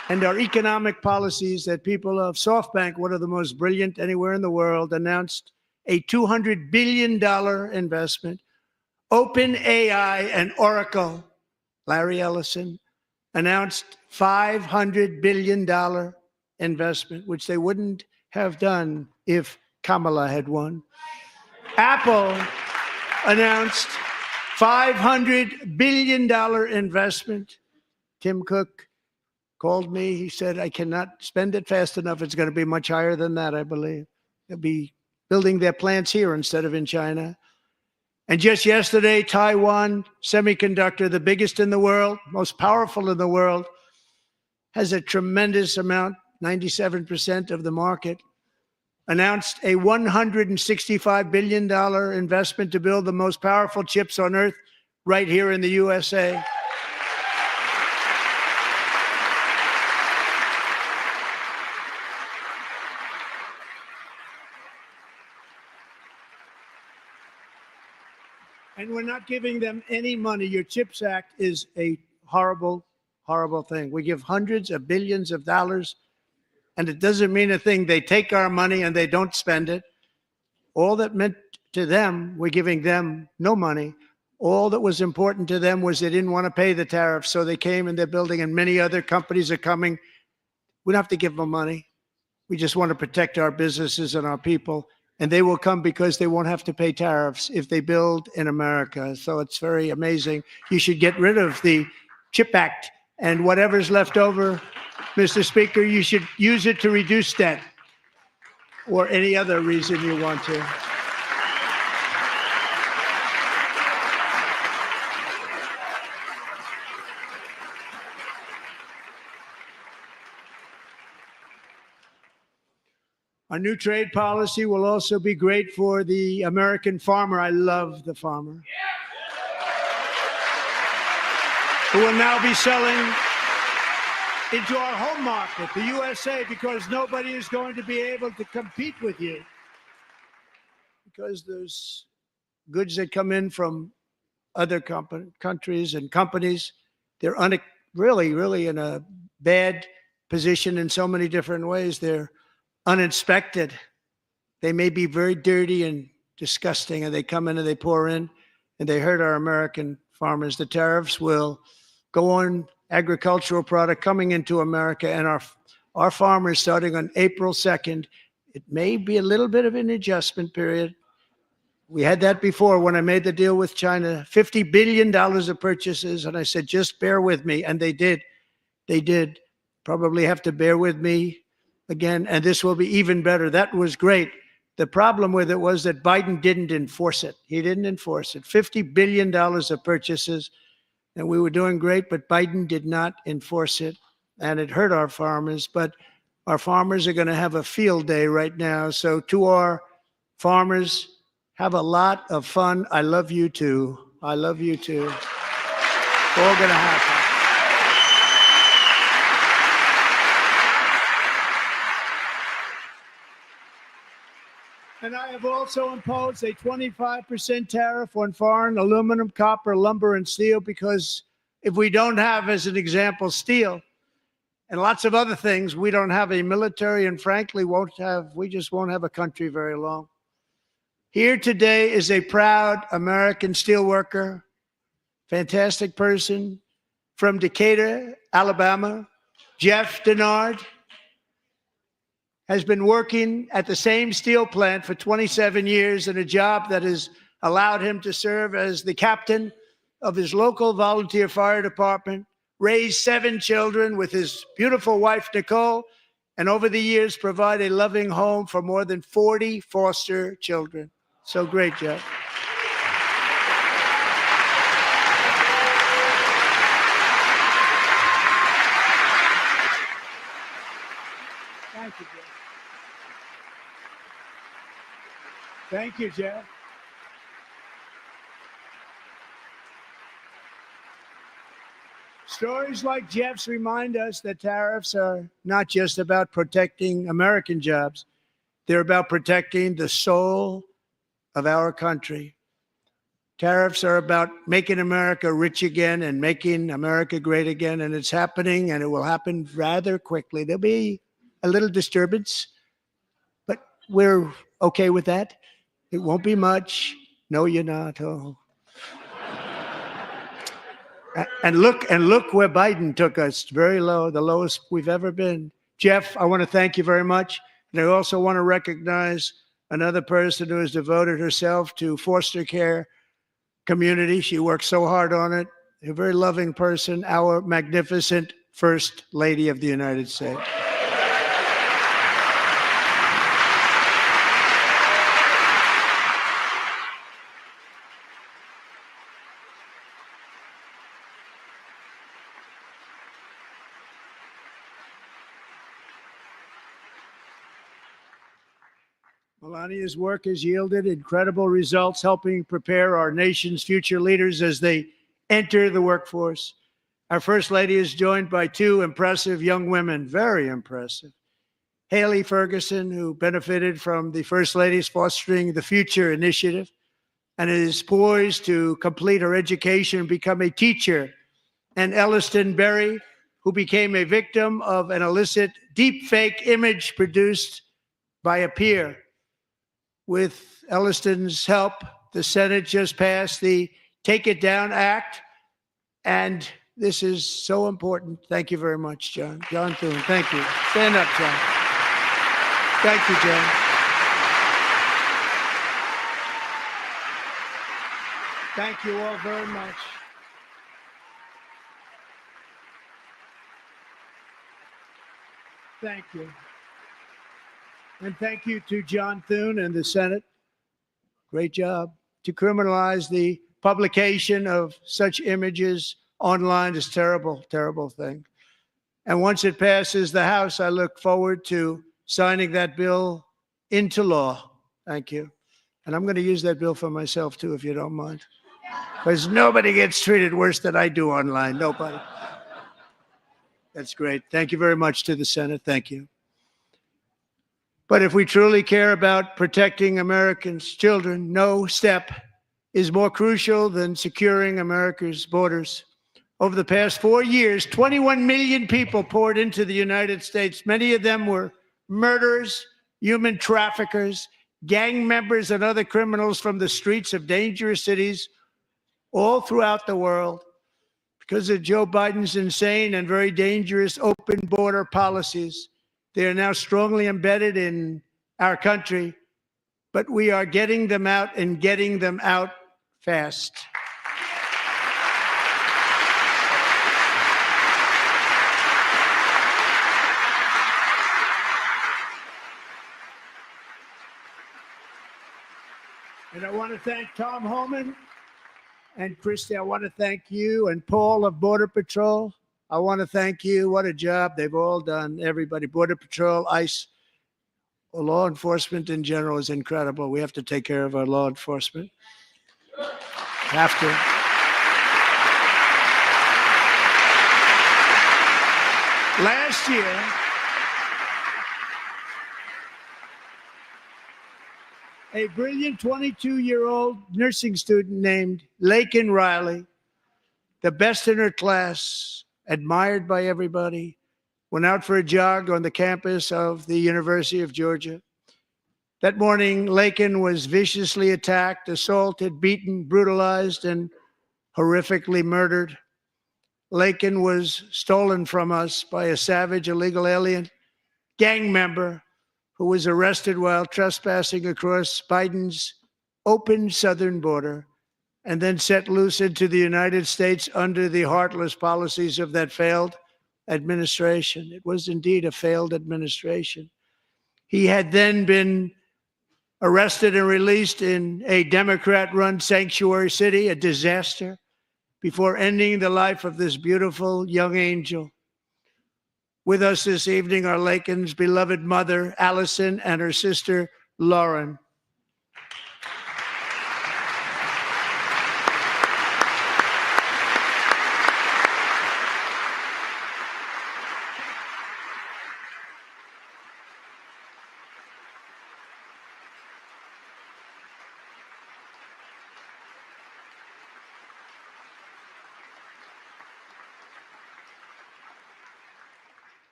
Speaker 3: and our economic policies that people of SoftBank, one of the most brilliant anywhere in the world, announced a $200 billion investment. OpenAI and Oracle, Larry Ellison, announced $500 billion investment, which they wouldn't have done if Kamala had won. Apple announced $500 billion investment. Tim Cook called me. He said, I cannot spend it fast enough. It's going to be much higher than that, I believe. They'll be building their plants here instead of in China. And just yesterday, Taiwan Semiconductor, the biggest in the world, most powerful in the world, has a tremendous amount, 97% of the market, announced a $165 billion investment to build the most powerful chips on earth right here in the USA. And we're not giving them any money. Your CHIPS Act is a horrible, horrible thing. We give hundreds of billions of dollars, and it doesn't mean a thing. They take our money and they don't spend it. All that meant to them, we're giving them no money. All that was important to them was they didn't want to pay the tariffs, so they came and they're building, and many other companies are coming. We don't have to give them money. We just want to protect our businesses and our people. And they will come because they won't have to pay tariffs if they build in America. So it's very amazing. You should get rid of the CHIP Act, and whatever's left over, Mr. Speaker, you should use it to reduce debt or any other reason you want to. Our new trade policy will also be great for the American farmer. I love the farmer. Who will now be selling into our home market, the USA, because nobody is going to be able to compete with you. Because those goods that come in from other countries and companies, they're really in a bad position in so many different ways. They're uninspected. They may be very dirty and disgusting, and they come in and they pour in and they hurt our American farmers. The tariffs will go on agricultural product coming into America, and our farmers, starting on April 2nd, it may be a little bit of an adjustment period. We had that before when I made the deal with China, $50 billion of purchases, and I said, just bear with me, and they did. They did. Probably have to bear with me again, and this will be even better. That was great. The problem with it was that Biden didn't enforce it. He didn't enforce it. $50 billion of purchases, and we were doing great, but Biden did not enforce it, and it hurt our farmers. But our farmers are going to have a field day right now. So to our farmers, have a lot of fun. I love you too. I love you too. It's all going to happen. And I have also imposed a 25% tariff on foreign aluminum, copper, lumber, and steel, because if we don't have, as an example, steel and lots of other things, we don't have a military, and frankly, we just won't have a country very long. Here today is a proud American steelworker, fantastic person from Decatur, Alabama, Jeff Denard. Has been working at the same steel plant for 27 years in a job that has allowed him to serve as the captain of his local volunteer fire department, raise 7 children with his beautiful wife, Nicole, and over the years provide a loving home for more than 40 foster children. So great, Jeff. Thank you, Jeff. Thank you, Jeff. Stories like Jeff's remind us that tariffs are not just about protecting American jobs. They're about protecting the soul of our country. Tariffs are about making America rich again and making America great again. And it's happening, and it will happen rather quickly. There'll be a little disturbance, but we're okay with that. It won't be much. No, you're not. Oh. And look where Biden took us, very low, the lowest we've ever been. Jeff, I want to thank you very much. And I also want to recognize another person who has devoted herself to foster care community. She works so hard on it. A very loving person, our magnificent First Lady of the United States. Melania's work has yielded incredible results, helping prepare our nation's future leaders as they enter the workforce. Our First Lady is joined by two impressive young women, very impressive. Haley Ferguson, who benefited from the First Lady's Fostering the Future initiative and is poised to complete her education and become a teacher. And Elliston Berry, who became a victim of an illicit deepfake image produced by a peer. With Elliston's help, the Senate just passed the Take It Down Act, and this is so important. Thank you very much, John. John Thune, thank you. Stand up, John. Thank you, John. Thank you all very much. Thank you. And thank you to John Thune and the Senate. Great job. To criminalize the publication of such images online is terrible, terrible thing. And once it passes the House, I look forward to signing that bill into law. Thank you. And I'm going to use that bill for myself, too, if you don't mind. Because nobody gets treated worse than I do online. Nobody. That's great. Thank you very much to the Senate. Thank you. But if we truly care about protecting Americans' children, no step is more crucial than securing America's borders. Over the past 4 years, 21 million people poured into the United States. Many of them were murderers, human traffickers, gang members, and other criminals from the streets of dangerous cities all throughout the world. Because of Joe Biden's insane and very dangerous open border policies, they are now strongly embedded in our country, but we are getting them out and getting them out fast. And I want to thank Tom Homan and Christy. I want to thank you and Paul of Border Patrol. I want to thank you. What a job they've all done. Everybody, Border Patrol, ICE, law enforcement in general is incredible. We have to take care of our law enforcement. Have to. Last year, a brilliant 22-year-old nursing student named Laken Riley, the best in her class, admired by everybody, went out for a jog on the campus of the University of Georgia. That morning, Laken was viciously attacked, assaulted, beaten, brutalized, and horrifically murdered. Laken was stolen from us by a savage illegal alien gang member who was arrested while trespassing across Biden's open southern border and then set loose into the United States under the heartless policies of that failed administration. It was indeed a failed administration. He had then been arrested and released in a Democrat-run sanctuary city, a disaster, before ending the life of this beautiful young angel. With us this evening are Laken's beloved mother, Allison, and her sister, Lauren.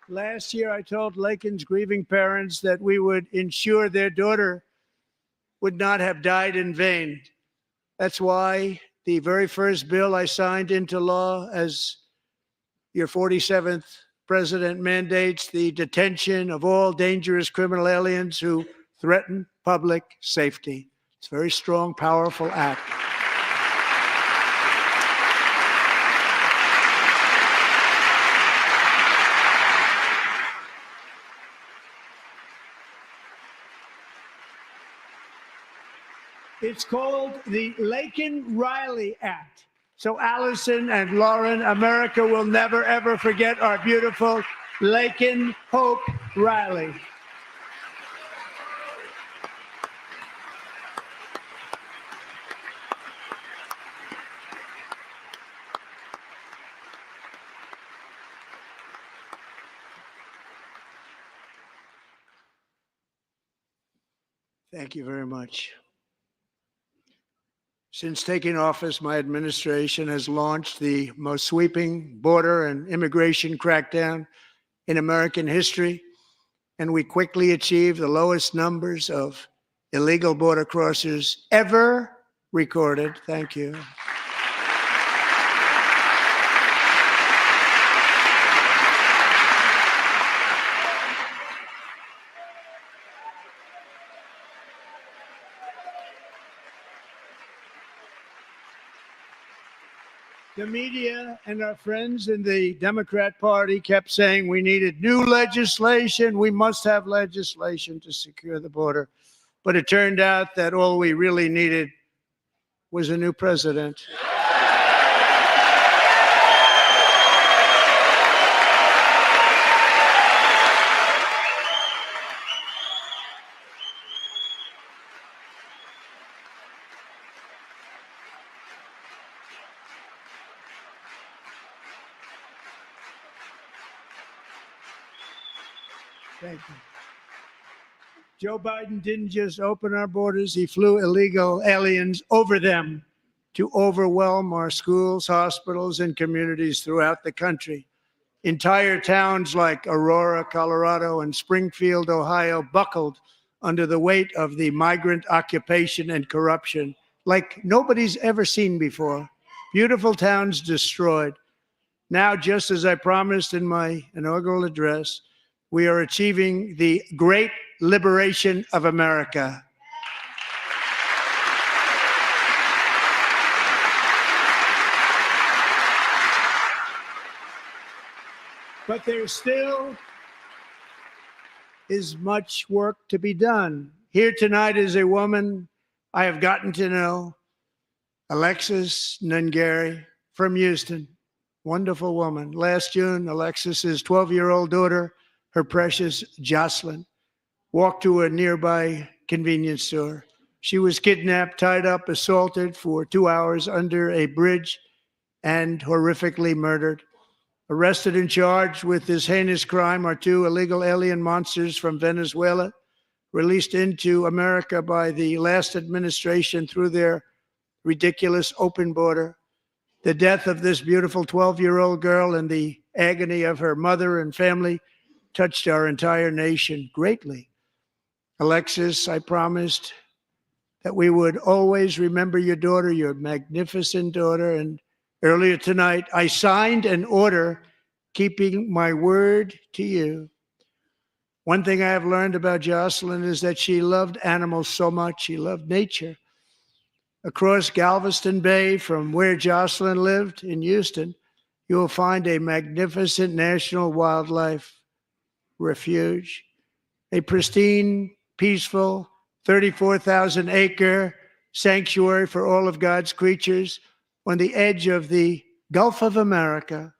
Speaker 3: Last year, I told Lakin's grieving parents that we would ensure their daughter would not have died in vain. That's why the very first bill I signed into law as your 47th president mandates the detention of all dangerous criminal aliens who threaten public safety. It's a very strong, powerful act. It's called the Lakin-Riley Act. So Allison and Lauren, America will never, ever forget our beautiful Lakin Hope Riley. Thank you very much. Since taking office, my administration has launched the most sweeping border and immigration crackdown in American history, and we quickly achieved the lowest numbers of illegal border crossers ever recorded. Thank you. The media and our friends in the Democrat Party kept saying we needed new legislation. We must have legislation to secure the border. But it turned out that all we really needed was a new president. Thank you. Joe Biden didn't just open our borders, he flew illegal aliens over them to overwhelm our schools, hospitals, and communities throughout the country. Entire towns like Aurora, Colorado, and Springfield, Ohio, buckled under the weight of the migrant occupation and corruption like nobody's ever seen before. Beautiful towns destroyed. Now, just as I promised in my inaugural address, we are achieving the great liberation of America. But there still is much work to be done. Here tonight is a woman I have gotten to know, Alexis Nungari from Houston. Wonderful woman. Last June, Alexis's 12-year-old daughter, her precious Jocelyn, walked to a nearby convenience store. She was kidnapped, tied up, assaulted for 2 hours under a bridge, and horrifically murdered. Arrested and charged with this heinous crime are 2 illegal alien monsters from Venezuela, released into America by the last administration through their ridiculous open border. The death of this beautiful 12-year-old girl and the agony of her mother and family touched our entire nation greatly. Alexis, I promised that we would always remember your daughter, your magnificent daughter. And earlier tonight, I signed an order keeping my word to you. One thing I have learned about Jocelyn is that she loved animals so much. She loved nature. Across Galveston Bay, from where Jocelyn lived in Houston, you will find a magnificent national wildlife refuge, a pristine, peaceful, 34,000-acre sanctuary for all of God's creatures on the edge of the Gulf of America.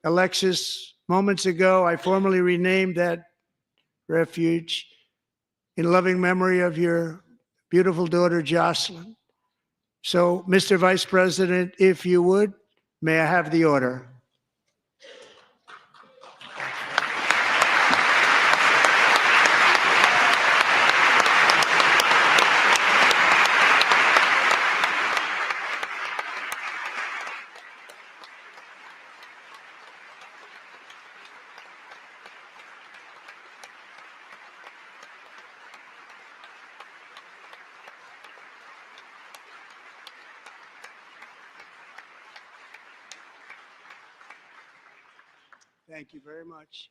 Speaker 3: Alexis, moments ago, I formally renamed that refuge in loving memory of your beautiful daughter, Jocelyn. So, Mr. Vice President, if you would, may I have the order? Thank you very much.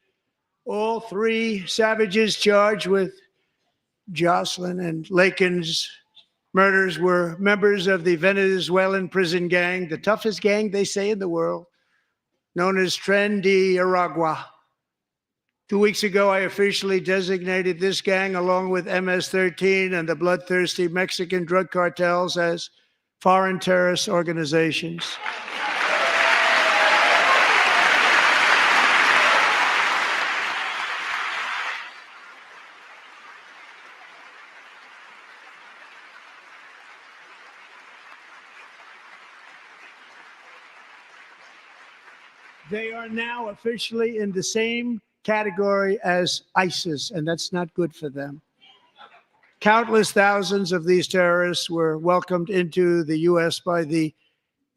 Speaker 3: All three savages charged with Jocelyn and Lakin's murders were members of the Venezuelan prison gang, the toughest gang, they say, in the world, known as Tren de Aragua. 2 weeks ago, I officially designated this gang, along with MS-13 and the bloodthirsty Mexican drug cartels, as foreign terrorist organizations. They are now officially in the same category as ISIS, and that's not good for them. Countless thousands of these terrorists were welcomed into the U.S. by the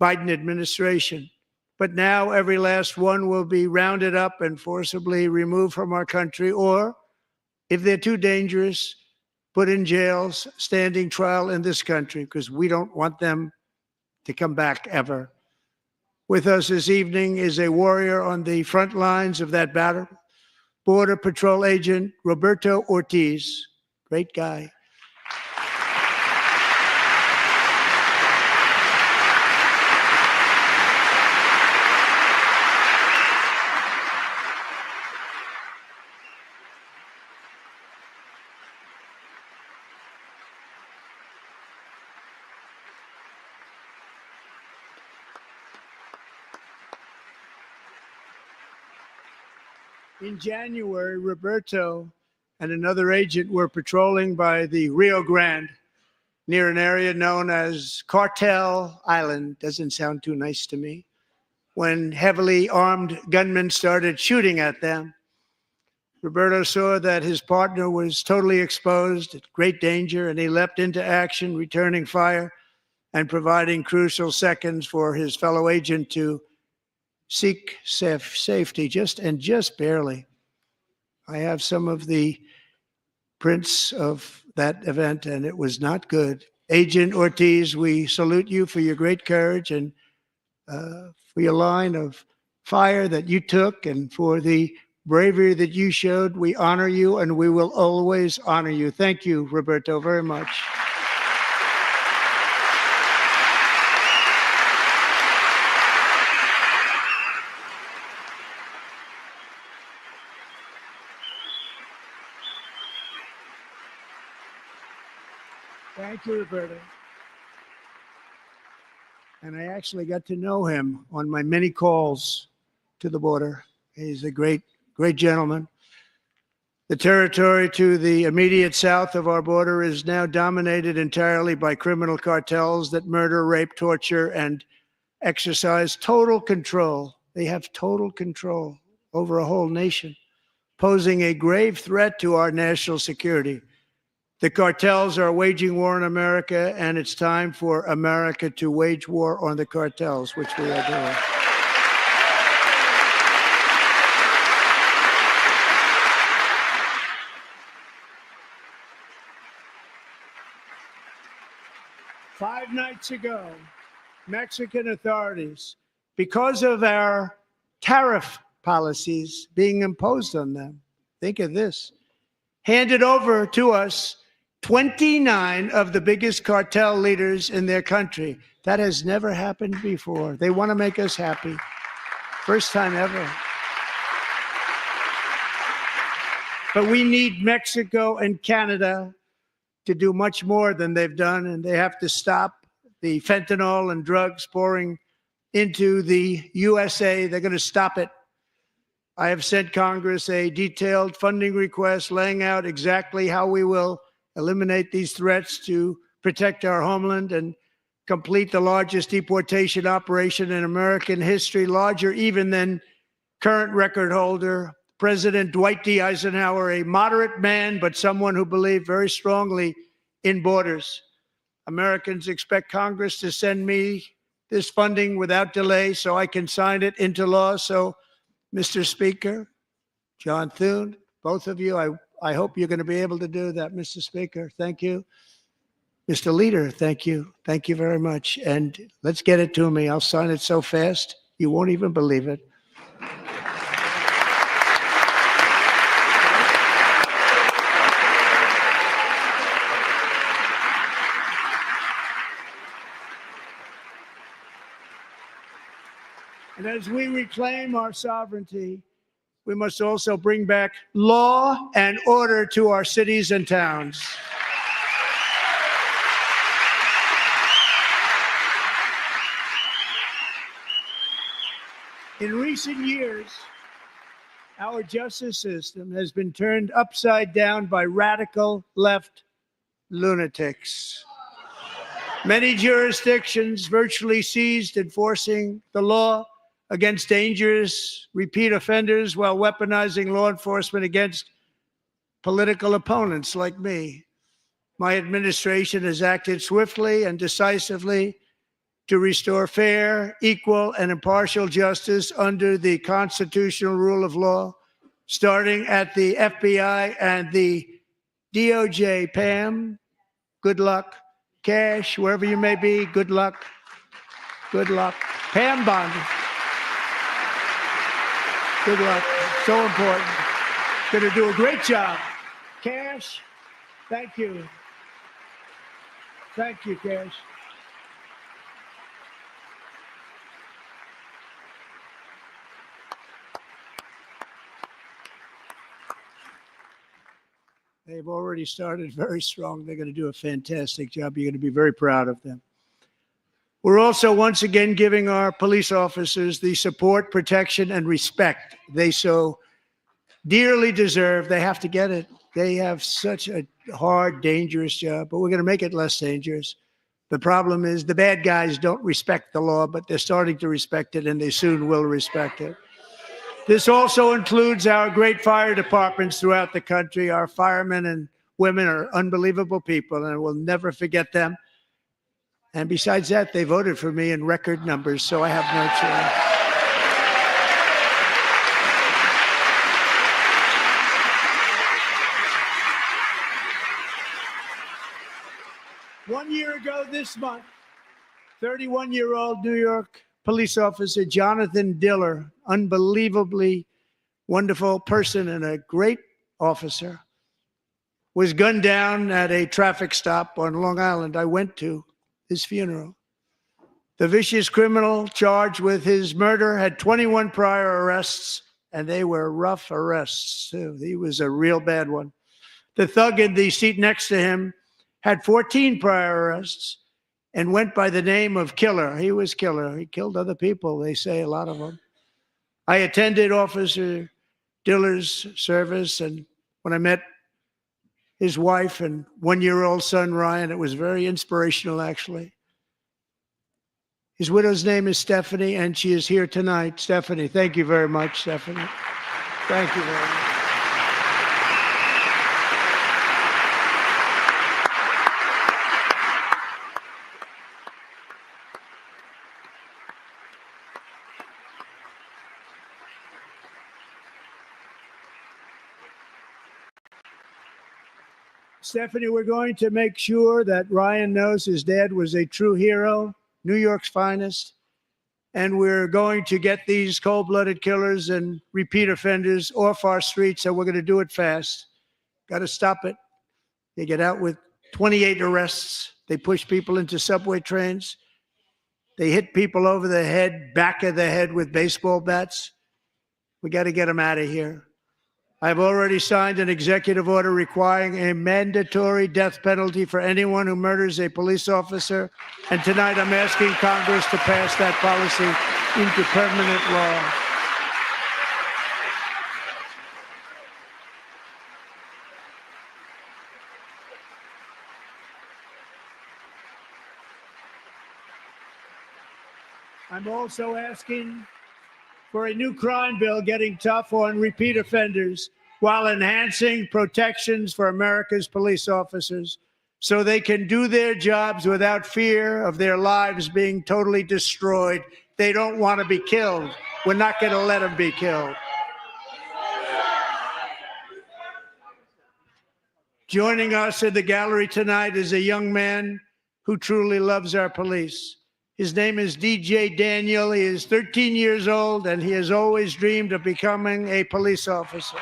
Speaker 3: Biden administration. But now every last one will be rounded up and forcibly removed from our country, or, if they're too dangerous, put in jails, standing trial in this country, because we don't want them to come back ever. With us this evening is a warrior on the front lines of that battle, Border Patrol Agent Roberto Ortiz. Great guy. In January, Roberto and another agent were patrolling by the Rio Grande near an area known as Cartel Island. Doesn't sound too nice to me. When heavily armed gunmen started shooting at them, Roberto saw that his partner was totally exposed, at great danger, and he leapt into action, returning fire and providing crucial seconds for his fellow agent to seek safety, just barely. I have some of the prints of that event, and it was not good. Agent Ortiz, we salute you for your great courage and for your line of fire that you took, and for the bravery that you showed. We honor you, and we will always honor you. Thank you, Roberto, very much. Thank you, Roberto. And I actually got to know him on my many calls to the border. He's a great, great gentleman. The territory to the immediate south of our border is now dominated entirely by criminal cartels that murder, rape, torture, and exercise total control. They have total control over a whole nation, posing a grave threat to our national security. The cartels are waging war in America, and it's time for America to wage war on the cartels, which we are doing. Five nights ago, Mexican authorities, because of our tariff policies being imposed on them, think of this, handed over to us 29 of the biggest cartel leaders in their country. That has never happened before. They want to make us happy. First time ever. But we need Mexico and Canada to do much more than they've done, and they have to stop the fentanyl and drugs pouring into the USA. They're going to stop it. I have sent Congress a detailed funding request laying out exactly how we will eliminate these threats to protect our homeland and complete the largest deportation operation in American history, larger even than current record holder President Dwight D. Eisenhower, a moderate man, but someone who believed very strongly in borders. Americans expect Congress to send me this funding without delay so I can sign it into law. So, Mr. Speaker, John Thune, both of you, I hope you're going to be able to do that, Mr. Speaker. Thank you. Mr. Leader, thank you. Thank you very much. And let's get it to me. I'll sign it so fast, you won't even believe it. And as we reclaim our sovereignty, we must also bring back law and order to our cities and towns. In recent years, our justice system has been turned upside down by radical left lunatics. Many jurisdictions virtually ceased enforcing the law against dangerous repeat offenders while weaponizing law enforcement against political opponents like me. My administration has acted swiftly and decisively to restore fair, equal, and impartial justice under the constitutional rule of law, starting at the FBI and the DOJ. Pam, good luck. Cash, wherever you may be, good luck. Good luck. Pam Bondi. Good luck. So important. Going to do a great job. Cash, thank you. Thank you, Cash. They've already started very strong. They're going to do a fantastic job. You're going to be very proud of them. We're also once again giving our police officers the support, protection, and respect they so dearly deserve. They have to get it. They have such a hard, dangerous job, but we're going to make it less dangerous. The problem is the bad guys don't respect the law, but they're starting to respect it, and they soon will respect it. This also includes our great fire departments throughout the country. Our firemen and women are unbelievable people, and we'll never forget them. And besides that, they voted for me in record numbers, so I have no choice. 1 year ago this month, 31-year-old New York police officer Jonathan Diller, unbelievably wonderful person and a great officer, was gunned down at a traffic stop on Long Island. I went to his funeral. The vicious criminal charged with his murder had 21 prior arrests, and they were rough arrests, too. He was a real bad one. The thug in the seat next to him had 14 prior arrests and went by the name of Killer. He was Killer. He killed other people, they say, a lot of them. I attended Officer Diller's service, and when I met his wife and one-year-old son, Ryan, it was very inspirational, actually. His widow's name is Stephanie, and she is here tonight. Stephanie, thank you very much, Stephanie. Thank you very much. Stephanie, we're going to make sure that Ryan knows his dad was a true hero, New York's finest, and we're going to get these cold-blooded killers and repeat offenders off our streets, and we're going to do it fast. Got to stop it. They get out with 28 arrests. They push people into subway trains. They hit people over the head, back of the head with baseball bats. We got to get them out of here. I've already signed an executive order requiring a mandatory death penalty for anyone who murders a police officer. And tonight I'm asking Congress to pass that policy into permanent law. I'm also asking for a new crime bill getting tough on repeat offenders while enhancing protections for America's police officers so they can do their jobs without fear of their lives being totally destroyed. They don't want to be killed. We're not going to let them be killed. Joining us in the gallery tonight is a young man who truly loves our police. His name is DJ Daniel. He is 13 years old, and he has always dreamed of becoming a police officer.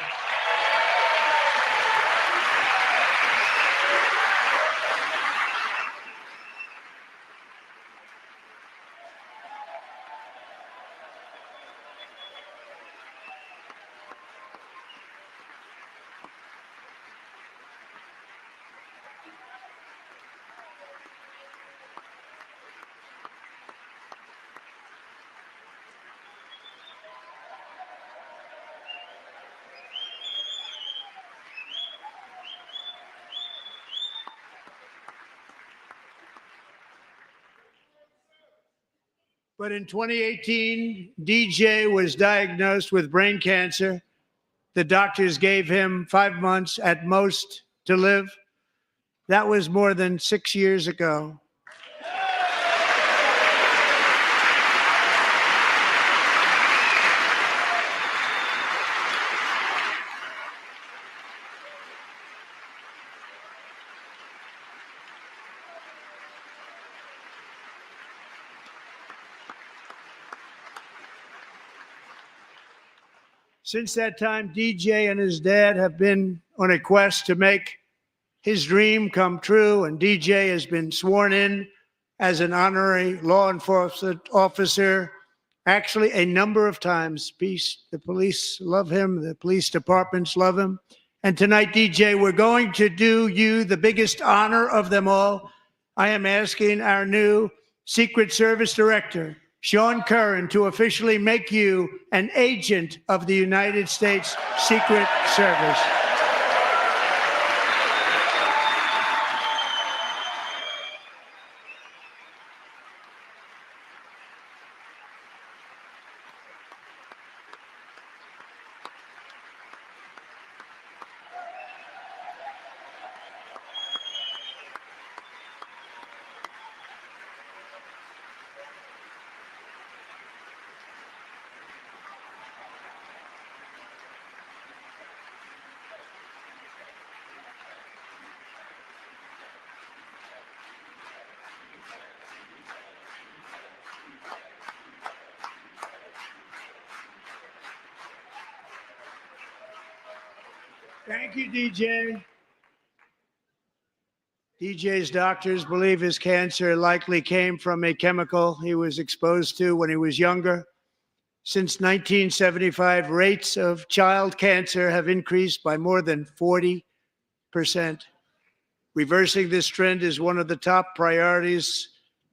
Speaker 3: But in 2018, DJ was diagnosed with brain cancer. The doctors gave him 5 months at most to live. That was more than 6 years ago. Since that time, DJ and his dad have been on a quest to make his dream come true, and DJ has been sworn in as an honorary law enforcement officer, actually a number of times. The police love him, the police departments love him. And tonight, DJ, we're going to do you the biggest honor of them all. I am asking our new Secret Service Director, Sean Curran, to officially make you an agent of the United States Secret Service. Thank you, DJ. DJ's doctors believe his cancer likely came from a chemical he was exposed to when he was younger. Since 1975, rates of child cancer have increased by more than 40%. Reversing this trend is one of the top priorities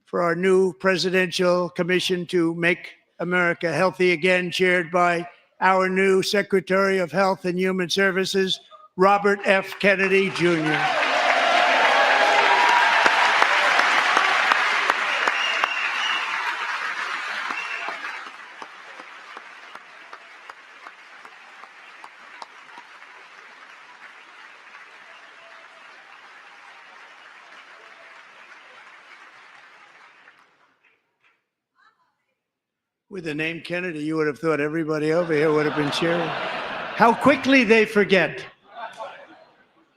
Speaker 3: for our new presidential commission to make America healthy again, chaired by our new Secretary of Health and Human Services, Robert F. Kennedy, Jr. With the name Kennedy, you would have thought everybody over here would have been cheering. How quickly they forget.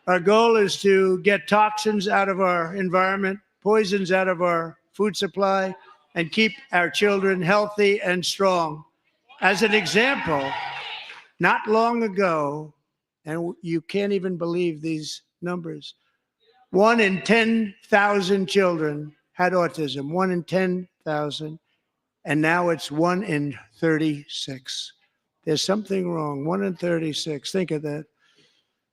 Speaker 3: Our goal is to get toxins out of our environment, poisons out of our food supply, and keep our children healthy and strong. As an example, not long ago, and you can't even believe these numbers, 1 in 10,000 children had autism, 1 in 10,000. And now it's 1 in 36. There's something wrong. 1 in 36. Think of that.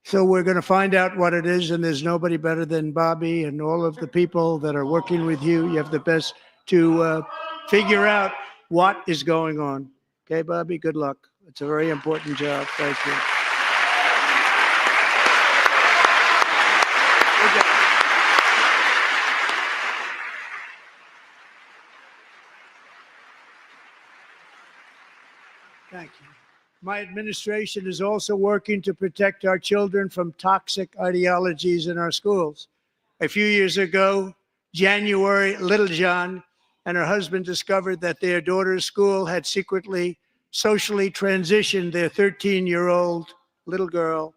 Speaker 3: So we're going to find out what it is, and there's nobody better than Bobby and all of the people that are working with you. You have the best to figure out what is going on. Okay, Bobby, good luck. It's a very important job. Thank you. Good job. Thank you. My administration is also working to protect our children from toxic ideologies in our schools. A few years ago, January Littlejohn and her husband discovered that their daughter's school had secretly socially transitioned their 13-year-old little girl.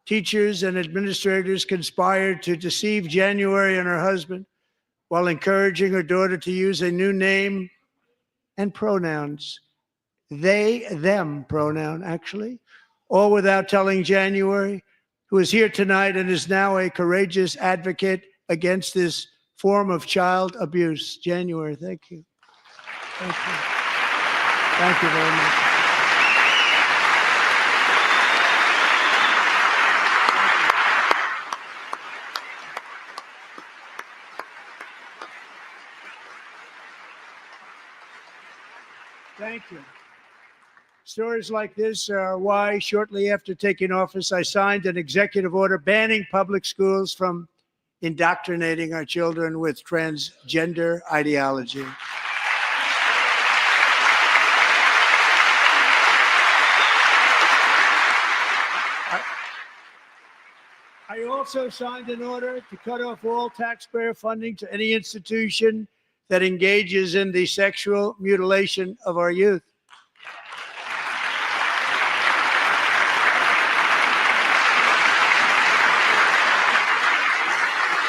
Speaker 3: Teachers and administrators conspired to deceive January and her husband while encouraging her daughter to use a new name and pronouns. They, them pronoun, actually, all without telling January, who is here tonight and is now a courageous advocate against this form of child abuse. January, thank you. Thank you. Thank you very much. Thank you. Stories like this are why, shortly after taking office, I signed an executive order banning public schools from indoctrinating our children with transgender ideology. also signed an order to cut off all taxpayer funding to any institution that engages in the sexual mutilation of our youth.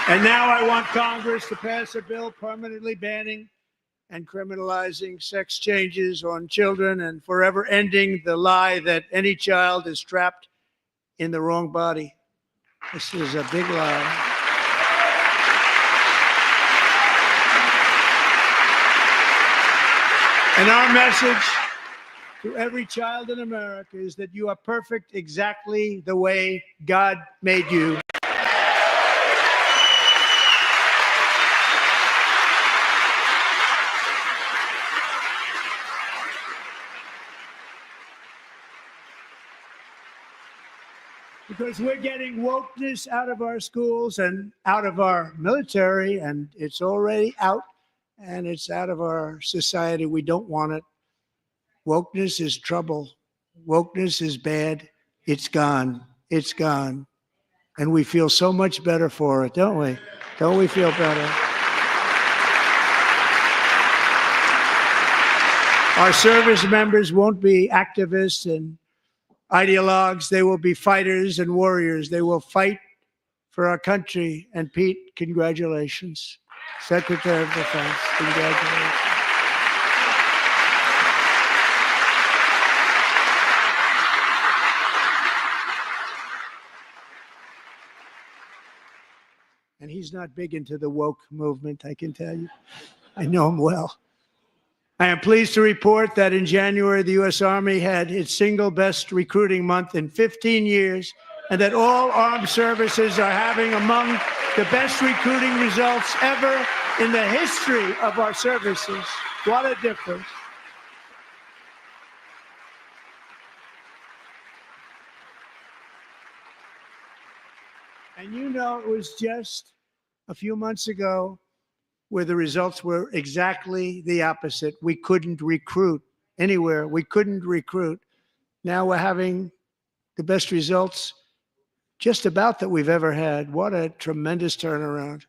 Speaker 3: And now I want Congress to pass a bill permanently banning and criminalizing sex changes on children and forever ending the lie that any child is trapped in the wrong body. This is a big lie. And our message to every child in America is that you are perfect exactly the way God made you. Because we're getting wokeness out of our schools and out of our military, and it's already out, and it's out of our society. We don't want it. Wokeness is trouble. Wokeness is bad. It's gone. It's gone. And we feel so much better for it, don't we? Don't we feel better? Our service members won't be activists and ideologues. They will be fighters and warriors. They will fight for our country. And Pete, congratulations. Secretary of Defense, congratulations. And he's not big into the woke movement, I can tell you. I know him well. I am pleased to report that in January, the U.S. Army had its single best recruiting month in 15 years, and that all armed services are having among the best recruiting results ever in the history of our services. What a difference. And you know, it was just a few months ago where the results were exactly the opposite. We couldn't recruit anywhere. We couldn't recruit. Now we're having the best results just about that we've ever had. What a tremendous turnaround.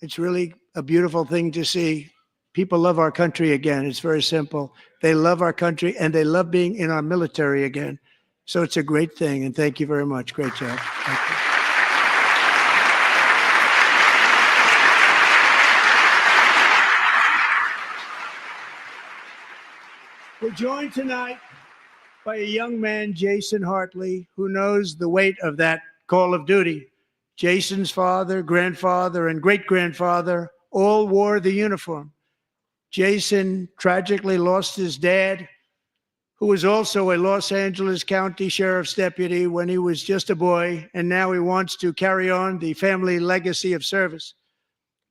Speaker 3: It's really a beautiful thing to see. People love our country again. It's very simple. They love our country and they love being in our military again. So it's a great thing. And thank you very much. Great job. Thank you. We're joined tonight by a young man, Jason Hartley, who knows the weight of that call of duty. Jason's father, grandfather, and great-grandfather all wore the uniform. Jason tragically lost his dad, who was also a Los Angeles County Sheriff's deputy when he was just a boy, and now he wants to carry on the family legacy of service.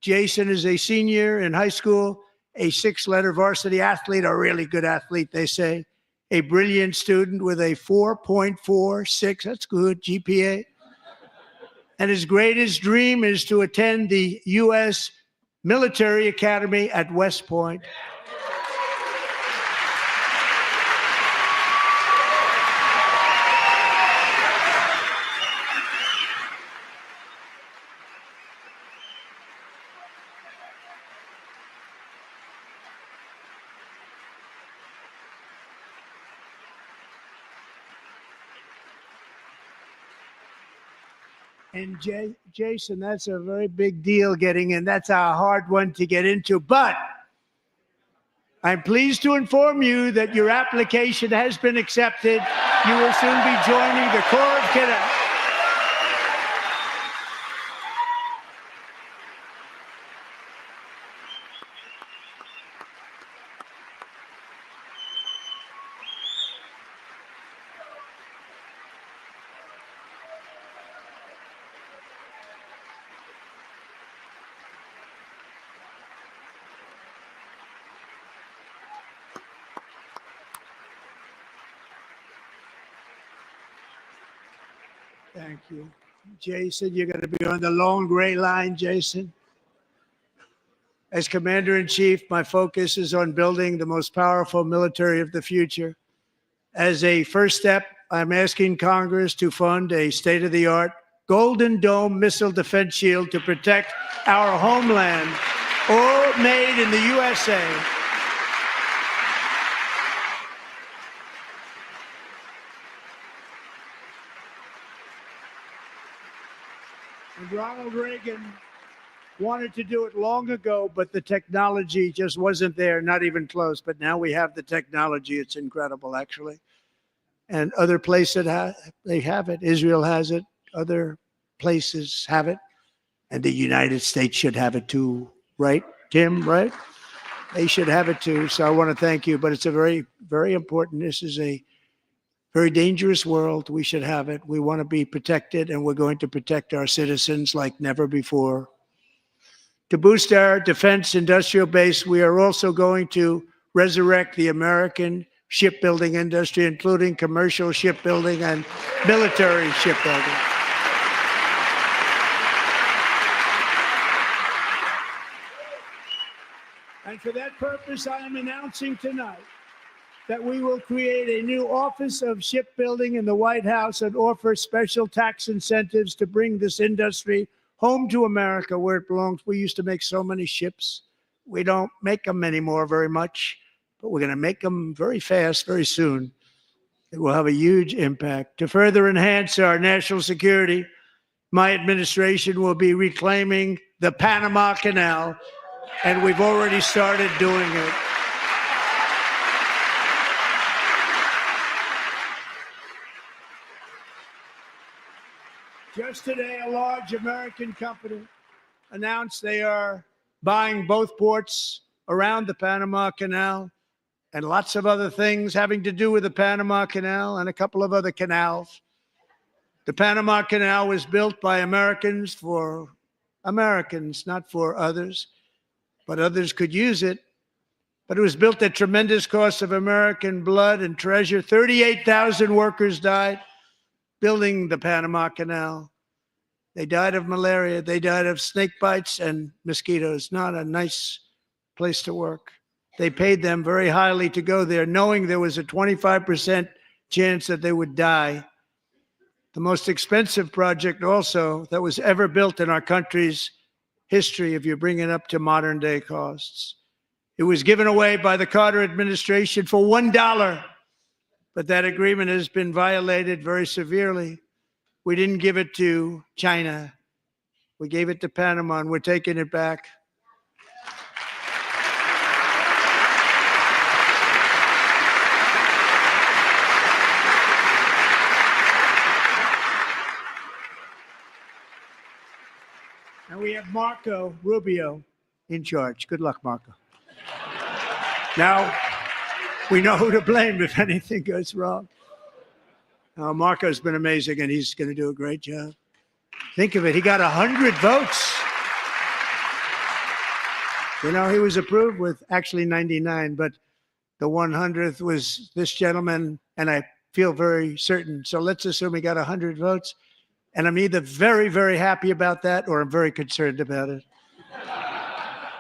Speaker 3: Jason is a senior in high school, a six-letter varsity athlete, a really good athlete, they say, a brilliant student with a 4.46, that's good, GPA. And his greatest dream is to attend the U.S. Military Academy at West Point. And Jason, that's a very big deal getting in. That's a hard one to get into. But I'm pleased to inform you that your application has been accepted. You will soon be joining the Corps of Cadets. Thank you. Jason, you're going to be on the long gray line, Jason. As Commander-in-Chief, my focus is on building the most powerful military of the future. As a first step, I'm asking Congress to fund a state-of-the-art Golden Dome missile defense shield to protect our homeland, all made in the USA. And Ronald Reagan wanted to do it long ago, but the technology just wasn't there, not even close. But now we have the technology. It's incredible, actually. And other places they have it. Israel has it. Other places have it. And the United States should have it too, right, Tim, right? They should have it too. So I want to thank you. But it's a very, very important. This is a very dangerous world. We should have it. We want to be protected, and we're going to protect our citizens like never before. To boost our defense industrial base, we are also going to resurrect the American shipbuilding industry, including commercial shipbuilding and military shipbuilding. And for that purpose, I am announcing tonight that we will create a new Office of Shipbuilding in the White House and offer special tax incentives to bring this industry home to America where it belongs. We used to make so many ships. We don't make them anymore very much, but we're going to make them very fast, very soon. It will have a huge impact. To further enhance our national security, my administration will be reclaiming the Panama Canal, and we've already started doing it. Just today, a large American company announced they are buying both ports around the Panama Canal and lots of other things having to do with the Panama Canal and a couple of other canals. The Panama Canal was built by Americans for Americans, not for others, but others could use it. But it was built at tremendous cost of American blood and treasure. 38,000 workers died building the Panama Canal. They died of malaria. They died of snake bites and mosquitoes. Not a nice place to work. They paid them very highly to go there, knowing there was a 25% chance that they would die. The most expensive project also that was ever built in our country's history, if you bring it up to modern day costs. It was given away by the Carter administration for $1. But that agreement has been violated very severely. We didn't give it to China. We gave it to Panama, and we're taking it back. And we have Marco Rubio in charge. Good luck, Marco. Now, we know who to blame if anything goes wrong. Marco's been amazing, and he's going to do a great job. Think of it. He got 100 votes. You know, he was approved with actually 99, but the 100th was this gentleman, and I feel very certain. So let's assume he got 100 votes. And I'm either very, very happy about that or I'm very concerned about it.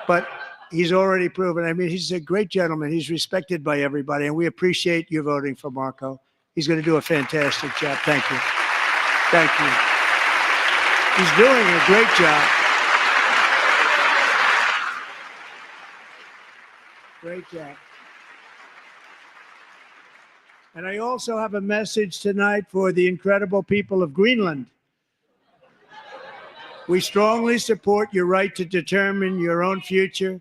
Speaker 3: But he's already proven. I mean, he's a great gentleman. He's respected by everybody, and we appreciate you voting for Marco. He's going to do a fantastic job. Thank you. Thank you. He's doing a great job. Great job. And I also have a message tonight for the incredible people of Greenland. We strongly support your right to determine your own future.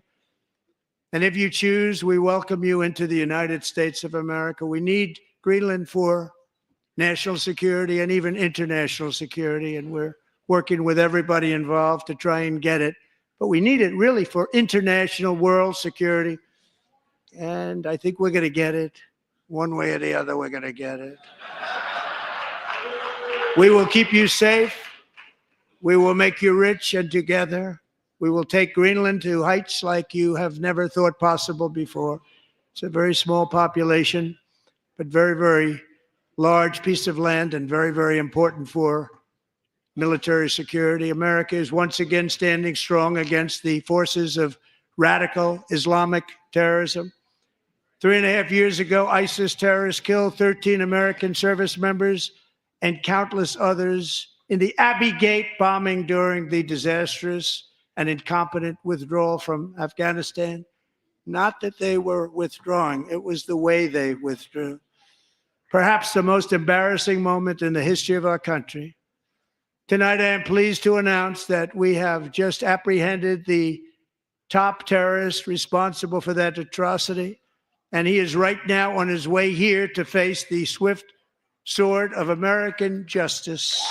Speaker 3: And if you choose, we welcome you into the United States of America. We need Greenland for national security and even international security. And we're working with everybody involved to try and get it. But we need it really for international world security. And I think we're going to get it. One way or the other, we're going to get it. We will keep you safe. We will make you rich, and together we will take Greenland to heights like you have never thought possible before. It's a very small population, but very, very large piece of land and very, very important for military security. America is once again standing strong against the forces of radical Islamic terrorism. 3.5 years ago, ISIS terrorists killed 13 American service members and countless others in the Abbey Gate bombing during the disastrous and incompetent withdrawal from Afghanistan. Not that they were withdrawing, it was the way they withdrew. Perhaps the most embarrassing moment in the history of our country. Tonight, I am pleased to announce that we have just apprehended the top terrorist responsible for that atrocity, and he is right now on his way here to face the swift sword of American justice.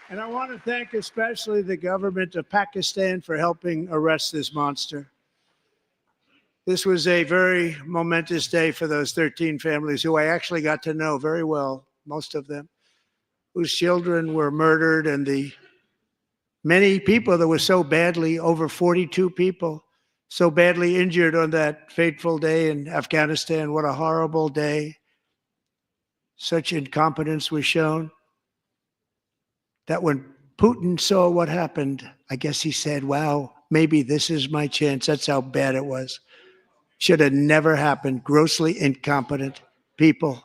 Speaker 3: And I want to thank especially the government of Pakistan for helping arrest this monster. This was a very momentous day for those 13 families who I actually got to know very well, most of them, whose children were murdered, and the many people that were so badly, over 42 people, so badly injured on that fateful day in Afghanistan. What a horrible day. Such incompetence was shown that when Putin saw what happened, I guess he said, wow, maybe this is my chance. That's how bad it was. Should have never happened. Grossly incompetent people.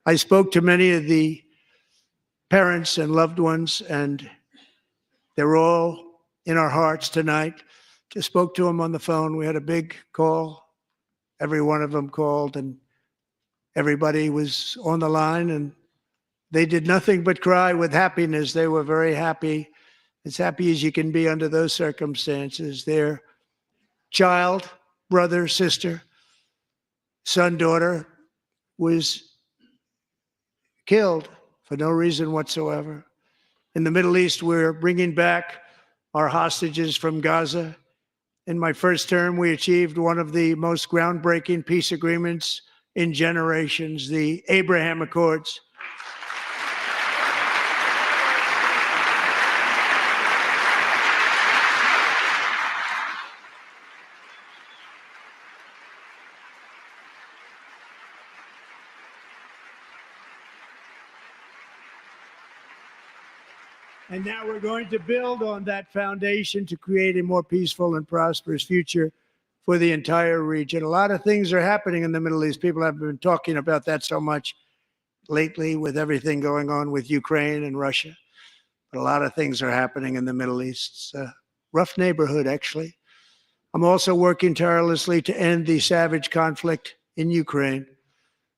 Speaker 3: I spoke to many of the parents and loved ones, and they're all in our hearts tonight. Just spoke to them on the phone. We had a big call. Every one of them called, and everybody was on the line, and they did nothing but cry with happiness. They were very happy, as happy as you can be under those circumstances. Their child, brother, sister, son, daughter was killed for no reason whatsoever. In the Middle East, we're bringing back our hostages from Gaza. In my first term, we achieved one of the most groundbreaking peace agreements in generations, the Abraham Accords. And now we're going to build on that foundation to create a more peaceful and prosperous future for the entire region. A lot of things are happening in the Middle East. People have been talking about that so much lately with everything going on with Ukraine and Russia. But a lot of things are happening in the Middle East. It's a rough neighborhood, actually. I'm also working tirelessly to end the savage conflict in Ukraine.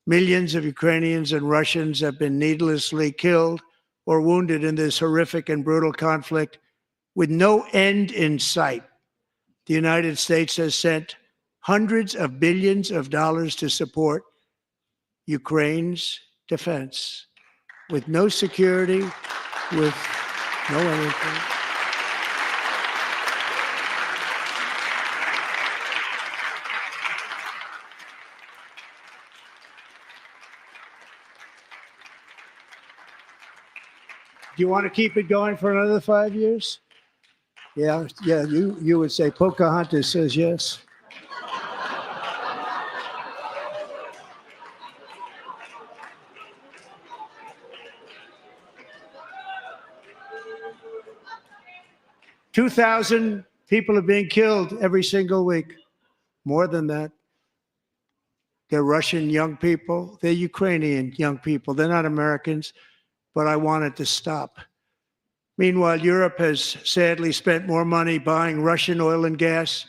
Speaker 3: Millions of Ukrainians and Russians have been needlessly killed or wounded in this horrific and brutal conflict with no end in sight. The United States has sent hundreds of billions of dollars to support Ukraine's defense with no security, with no anything. Do you want to keep it going for another 5 years? Yeah, you would say Pocahontas says yes. $2,000 people are being killed every single week. More than that. They're Russian young people. They're Ukrainian young people. They're not Americans. But I want it to stop. Meanwhile, Europe has sadly spent more money buying Russian oil and gas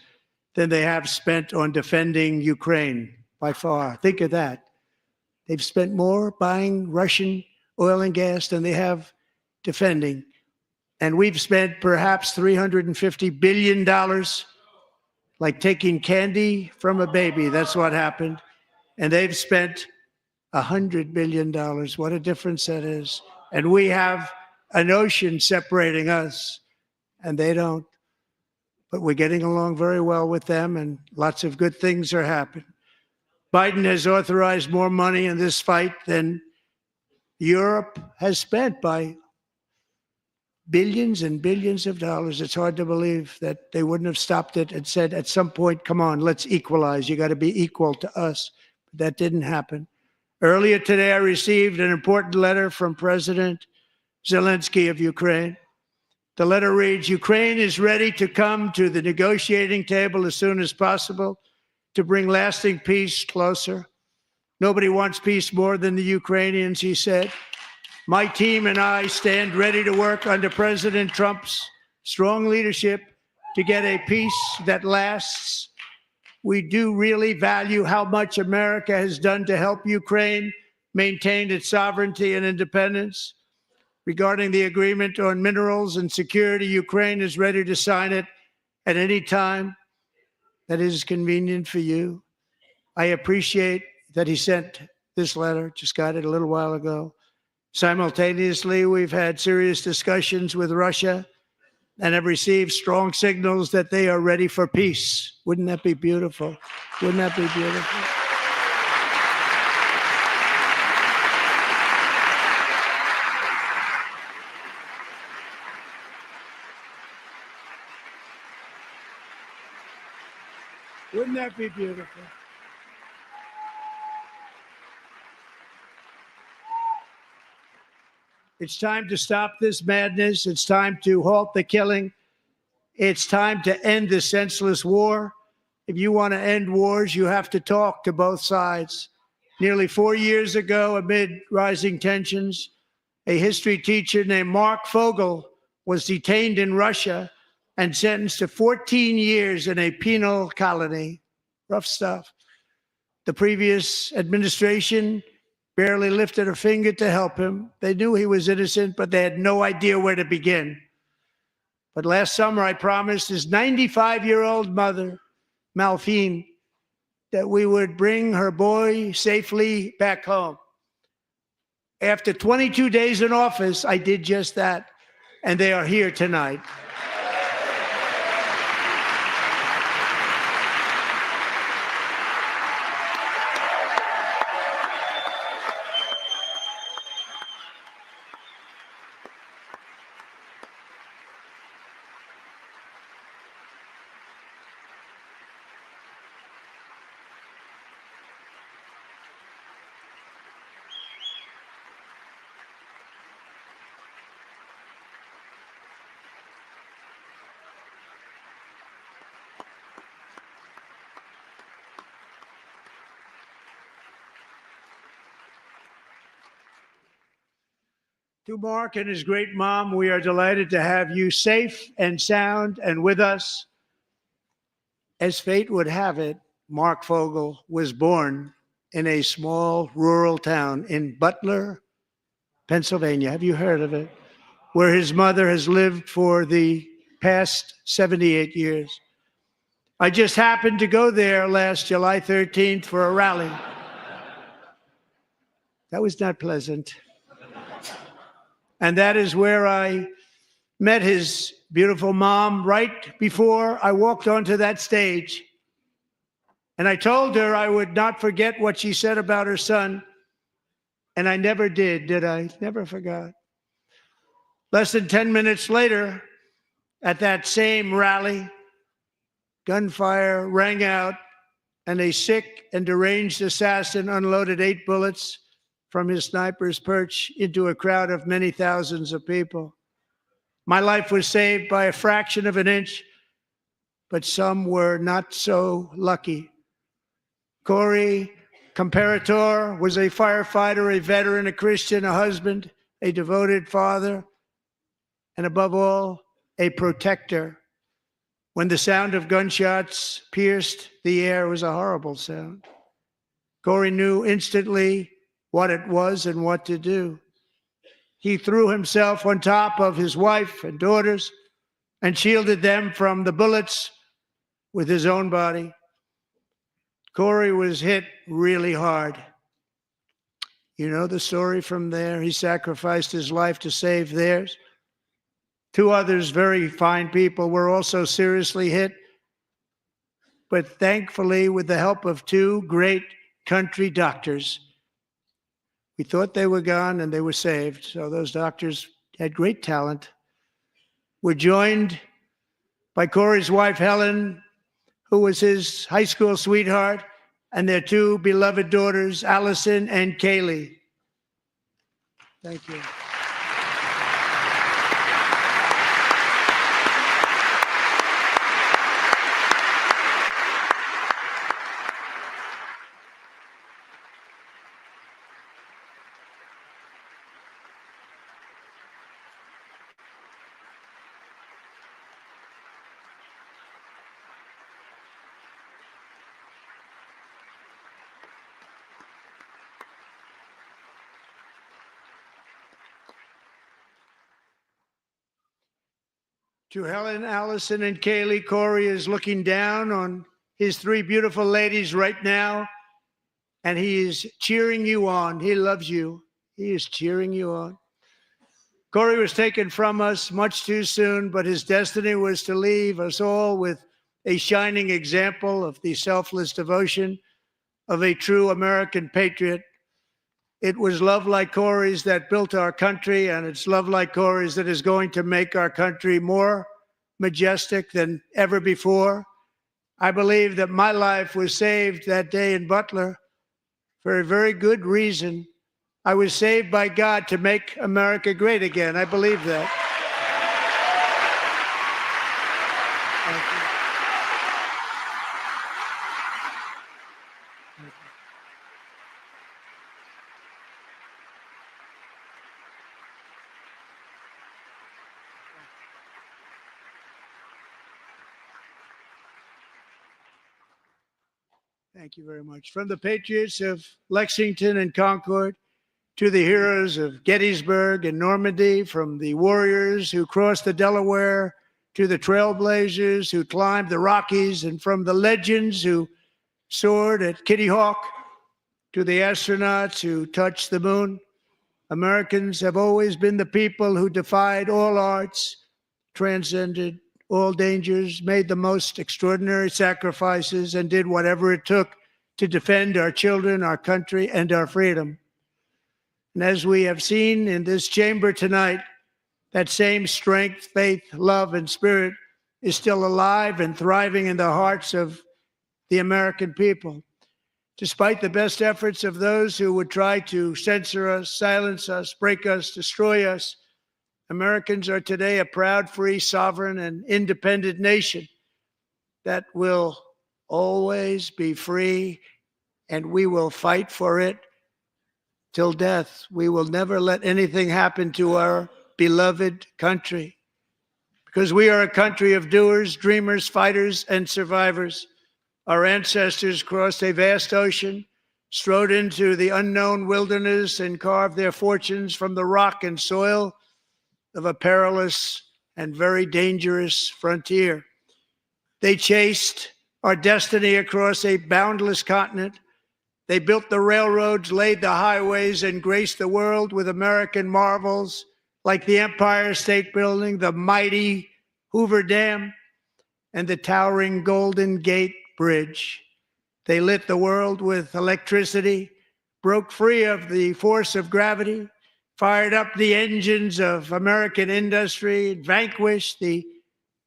Speaker 3: than they have spent on defending Ukraine, by far. Think of that. They've spent more buying Russian oil and gas than they have defending. And we've spent perhaps $350 billion, like taking candy from a baby. That's what happened. And they've spent $100 billion. What a difference that is. And we have an ocean separating us, and they don't. But we're getting along very well with them, and lots of good things are happening. Biden has authorized more money in this fight than Europe has spent by billions and billions of dollars. It's hard to believe that they wouldn't have stopped it and said at some point, come on, let's equalize. You got to be equal to us. But that didn't happen. Earlier today, I received an important letter from President Zelensky of Ukraine. The letter reads, Ukraine is ready to come to the negotiating table as soon as possible to bring lasting peace closer. Nobody wants peace more than the Ukrainians, he said. My team and I stand ready to work under President Trump's strong leadership to get a peace that lasts. We do really value how much America has done to help Ukraine maintain its sovereignty and independence. Regarding the agreement on minerals and security, Ukraine is ready to sign it at any time that is convenient for you. I appreciate that he sent this letter, just got it a little while ago. Simultaneously, we've had serious discussions with Russia and have received strong signals that they are ready for peace. Wouldn't that be beautiful? Wouldn't that be beautiful? Wouldn't that be beautiful? It's time to stop this madness. It's time to halt the killing. It's time to end this senseless war. If you want to end wars, you have to talk to both sides. Nearly 4 years ago, amid rising tensions, a history teacher named Mark Fogel was detained in Russia and sentenced to 14 years in a penal colony. Rough stuff. The previous administration barely lifted a finger to help him. They knew he was innocent, but they had no idea where to begin. But last summer, I promised his 95-year-old mother, Malphine, that we would bring her boy safely back home. After 22 days in office, I did just that, and they are here tonight. To Mark and his great mom, we are delighted to have you safe and sound and with us. As fate would have it, Mark Fogel was born in a small rural town in Butler, Pennsylvania. Have you heard of it? Where his mother has lived for the past 78 years. I just happened to go there last July 13th for a rally. That was not pleasant. And that is where I met his beautiful mom right before I walked onto that stage. And I told her I would not forget what she said about her son. And I never did I? Never forgot. Less than 10 minutes later, at that same rally, gunfire rang out, and a sick and deranged assassin unloaded 8 bullets from his sniper's perch into a crowd of many thousands of people. My life was saved by a fraction of an inch, but some were not so lucky. Corey Comparator was a firefighter, a veteran, a Christian, a husband, a devoted father, and above all, a protector. When the sound of gunshots pierced the air, it was a horrible sound. Corey knew instantly what it was and what to do. He threw himself on top of his wife and daughters and shielded them from the bullets with his own body. Corey was hit really hard. You know the story from there. He sacrificed his life to save theirs. 2 others, very fine people, were also seriously hit. But thankfully, with the help of 2 great country doctors, we thought they were gone and they were saved. So those doctors had great talent. We're joined by Corey's wife, Helen, who was his high school sweetheart, and their two beloved daughters, Allison and Kaylee. Thank you. To Helen, Allison, and Kaylee, Corey is looking down on his three beautiful ladies right now, and he is cheering you on. He loves you. He is cheering you on. Corey was taken from us much too soon, but his destiny was to leave us all with a shining example of the selfless devotion of a true American patriot. It was love like Corey's that built our country, and it's love like Corey's that is going to make our country more majestic than ever before. I believe that my life was saved that day in Butler for a very good reason. I was saved by God to make America great again. I believe that. Thank you. Thank you very much. From the patriots of Lexington and Concord to the heroes of Gettysburg and Normandy, from the warriors who crossed the Delaware to the trailblazers who climbed the Rockies, and from the legends who soared at Kitty Hawk to the astronauts who touched the moon, Americans have always been the people who defied all odds, transcended all dangers, made the most extraordinary sacrifices, and did whatever it took to defend our children, our country, and our freedom. And as we have seen in this chamber tonight, that same strength, faith, love, and spirit is still alive and thriving in the hearts of the American people. Despite the best efforts of those who would try to censor us, silence us, break us, destroy us, Americans are today a proud, free, sovereign, and independent nation that will always be free, and we will fight for it till death. We will never let anything happen to our beloved country, because we are a country of doers, dreamers, fighters, and survivors. Our ancestors crossed a vast ocean, strode into the unknown wilderness, and carved their fortunes from the rock and soil of a perilous and very dangerous frontier. They chased our destiny across a boundless continent. They built the railroads, laid the highways, and graced the world with American marvels like the Empire State Building, the mighty Hoover Dam, and the towering Golden Gate Bridge. They lit the world with electricity, broke free of the force of gravity, fired up the engines of American industry, vanquished the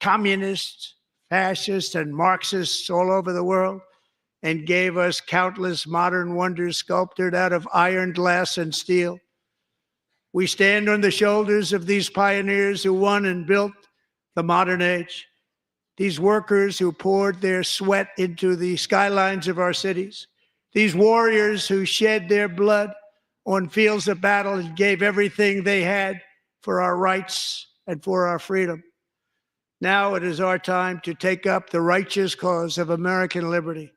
Speaker 3: communists, fascists, and Marxists all over the world, and gave us countless modern wonders sculptured out of iron, glass, and steel. We stand on the shoulders of these pioneers who won and built the modern age, these workers who poured their sweat into the skylines of our cities, these warriors who shed their blood on fields of battle and gave everything they had for our rights and for our freedom. Now it is our time to take up the righteous cause of American liberty.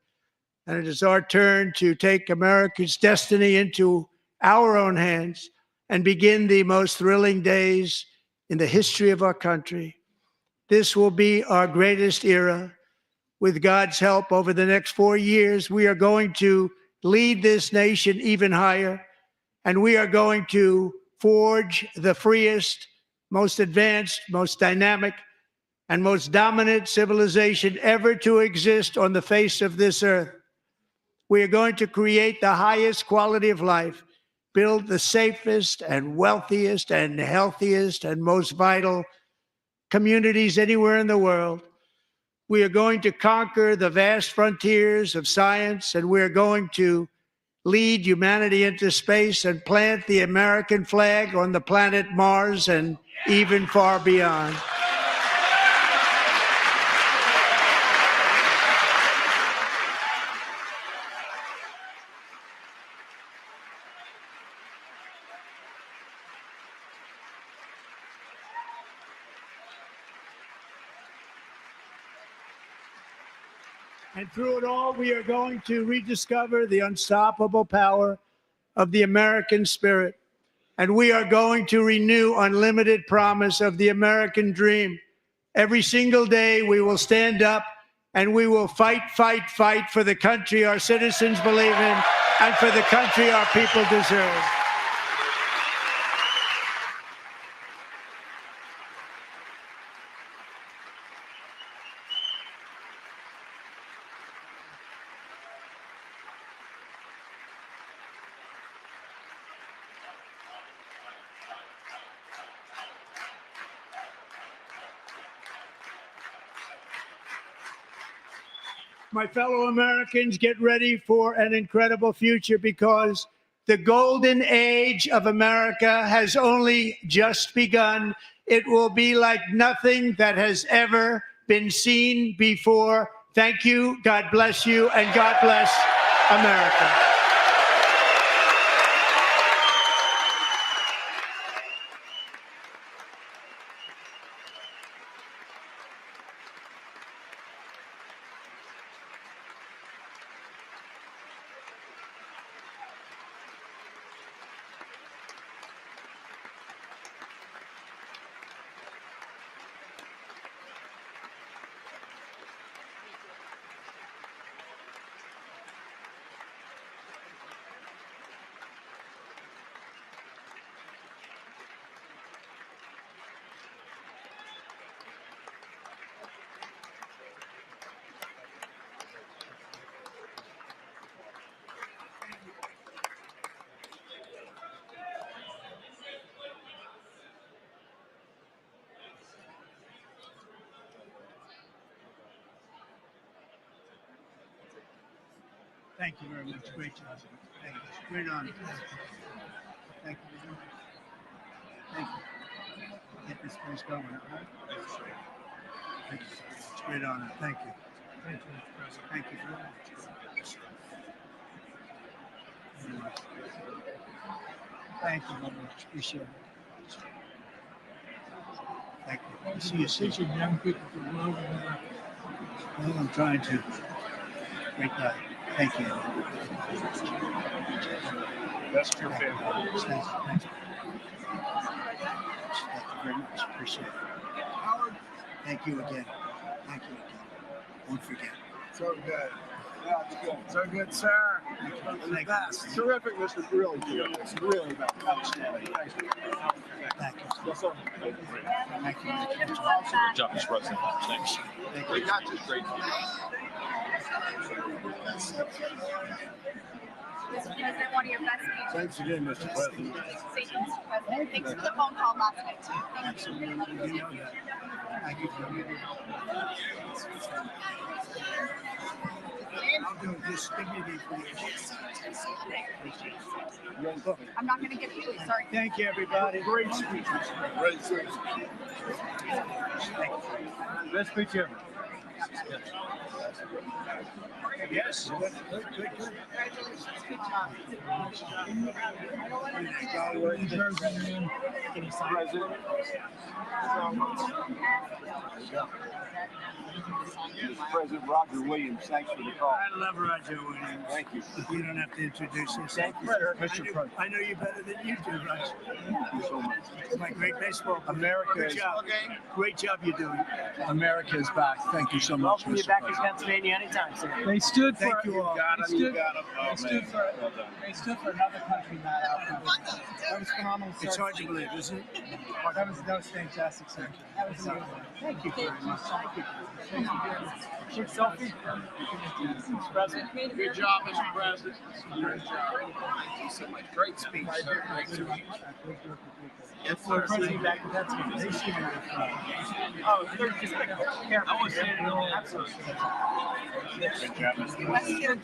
Speaker 3: And it is our turn to take America's destiny into our own hands and begin the most thrilling days in the history of our country. This will be our greatest era. With God's help, over the next 4 years, we are going to lead this nation even higher. And we are going to forge the freest, most advanced, most dynamic, and most dominant civilization ever to exist on the face of this earth. We are going to create the highest quality of life, build the safest and wealthiest and healthiest and most vital communities anywhere in the world. We are going to conquer the vast frontiers of science, and we're going to lead humanity into space and plant the American flag on the planet Mars and even far beyond. And through it all, we are going to rediscover the unstoppable power of the American spirit. And we are going to renew unlimited promise of the American dream. Every single day, we will stand up and we will fight, fight, fight for the country our citizens believe in and for the country our people deserve. My fellow Americans, get ready for an incredible future, because the golden age of America has only just begun. It will be like nothing that has ever been seen before. Thank you. God bless you, and God bless America. Thank you very much. Great job. Thank you. Great honor. Thank you very much. Thank you. Get this place going. All right? Thank you. It's a great honor. Thank you. Thank you, Mr. President. Thank you very much. Thank you very much. Appreciate it. Thank you. I'll see you soon. Teaching young people to love America. Well, I'm trying to. Great guy. Thank you.
Speaker 2: Best for your family.
Speaker 3: Thank you. Thank you very much. Appreciate it. Thank you again. Thank you again. Don't forget.
Speaker 2: So good. Yeah, it's good. So good, sir.
Speaker 3: Thank you.
Speaker 2: Best. Terrific, Mr. Really good. It's really about outstanding.
Speaker 3: Thank you.
Speaker 2: Yes, sir.
Speaker 3: Thank you.
Speaker 5: Good job, Mr. President. Thanks.
Speaker 3: Thank
Speaker 2: We
Speaker 3: you.
Speaker 2: got this great.
Speaker 4: Mr. President, one of your best speeches.
Speaker 2: Thanks again, Mr. President.
Speaker 4: Thank you, Mr. President. Thanks for the phone call last night, too. Thank you.
Speaker 3: Absolutely. You know that. Thank you for me. I'll do this. Give me the information.
Speaker 4: I'm not going to give it to you. Sorry.
Speaker 3: Thank you, everybody.
Speaker 2: Great speeches. Great speeches.
Speaker 3: Thank you.
Speaker 2: Best speech ever.
Speaker 3: Yes. Good.
Speaker 4: Congratulations. Good job.
Speaker 2: President Roger Williams, thanks for the call.
Speaker 3: I love Roger Williams.
Speaker 2: Thank you.
Speaker 3: You don't have to introduce yourself.
Speaker 2: Thank you, sir. Mr. President.
Speaker 3: I know you better than you do, Roger.
Speaker 2: Thank you so much.
Speaker 3: It's my great baseball.
Speaker 2: America
Speaker 3: Good
Speaker 2: is,
Speaker 3: job. Great job you're doing.
Speaker 2: America is back. Thank you so much.
Speaker 8: Welcome you back to Pennsylvania anytime, sir.
Speaker 9: They stood for.
Speaker 3: Thank you all.
Speaker 9: They stood for another country, not our country. That was phenomenal.
Speaker 3: It's hard to believe, isn't it?
Speaker 9: That was fantastic, sir. That was amazing.
Speaker 3: Thank you very much.
Speaker 9: Thank you. Thank you very much. Quick selfie. Mr. President.
Speaker 5: Good job, Mr. President. Great job. Thank you so much. Great speech, sir. Great speech. Yes,
Speaker 9: For
Speaker 5: sir.
Speaker 9: President back to Pennsylvania. Oh, they're just like careful. I was saying, absolutely.
Speaker 2: Good job, Mr. President.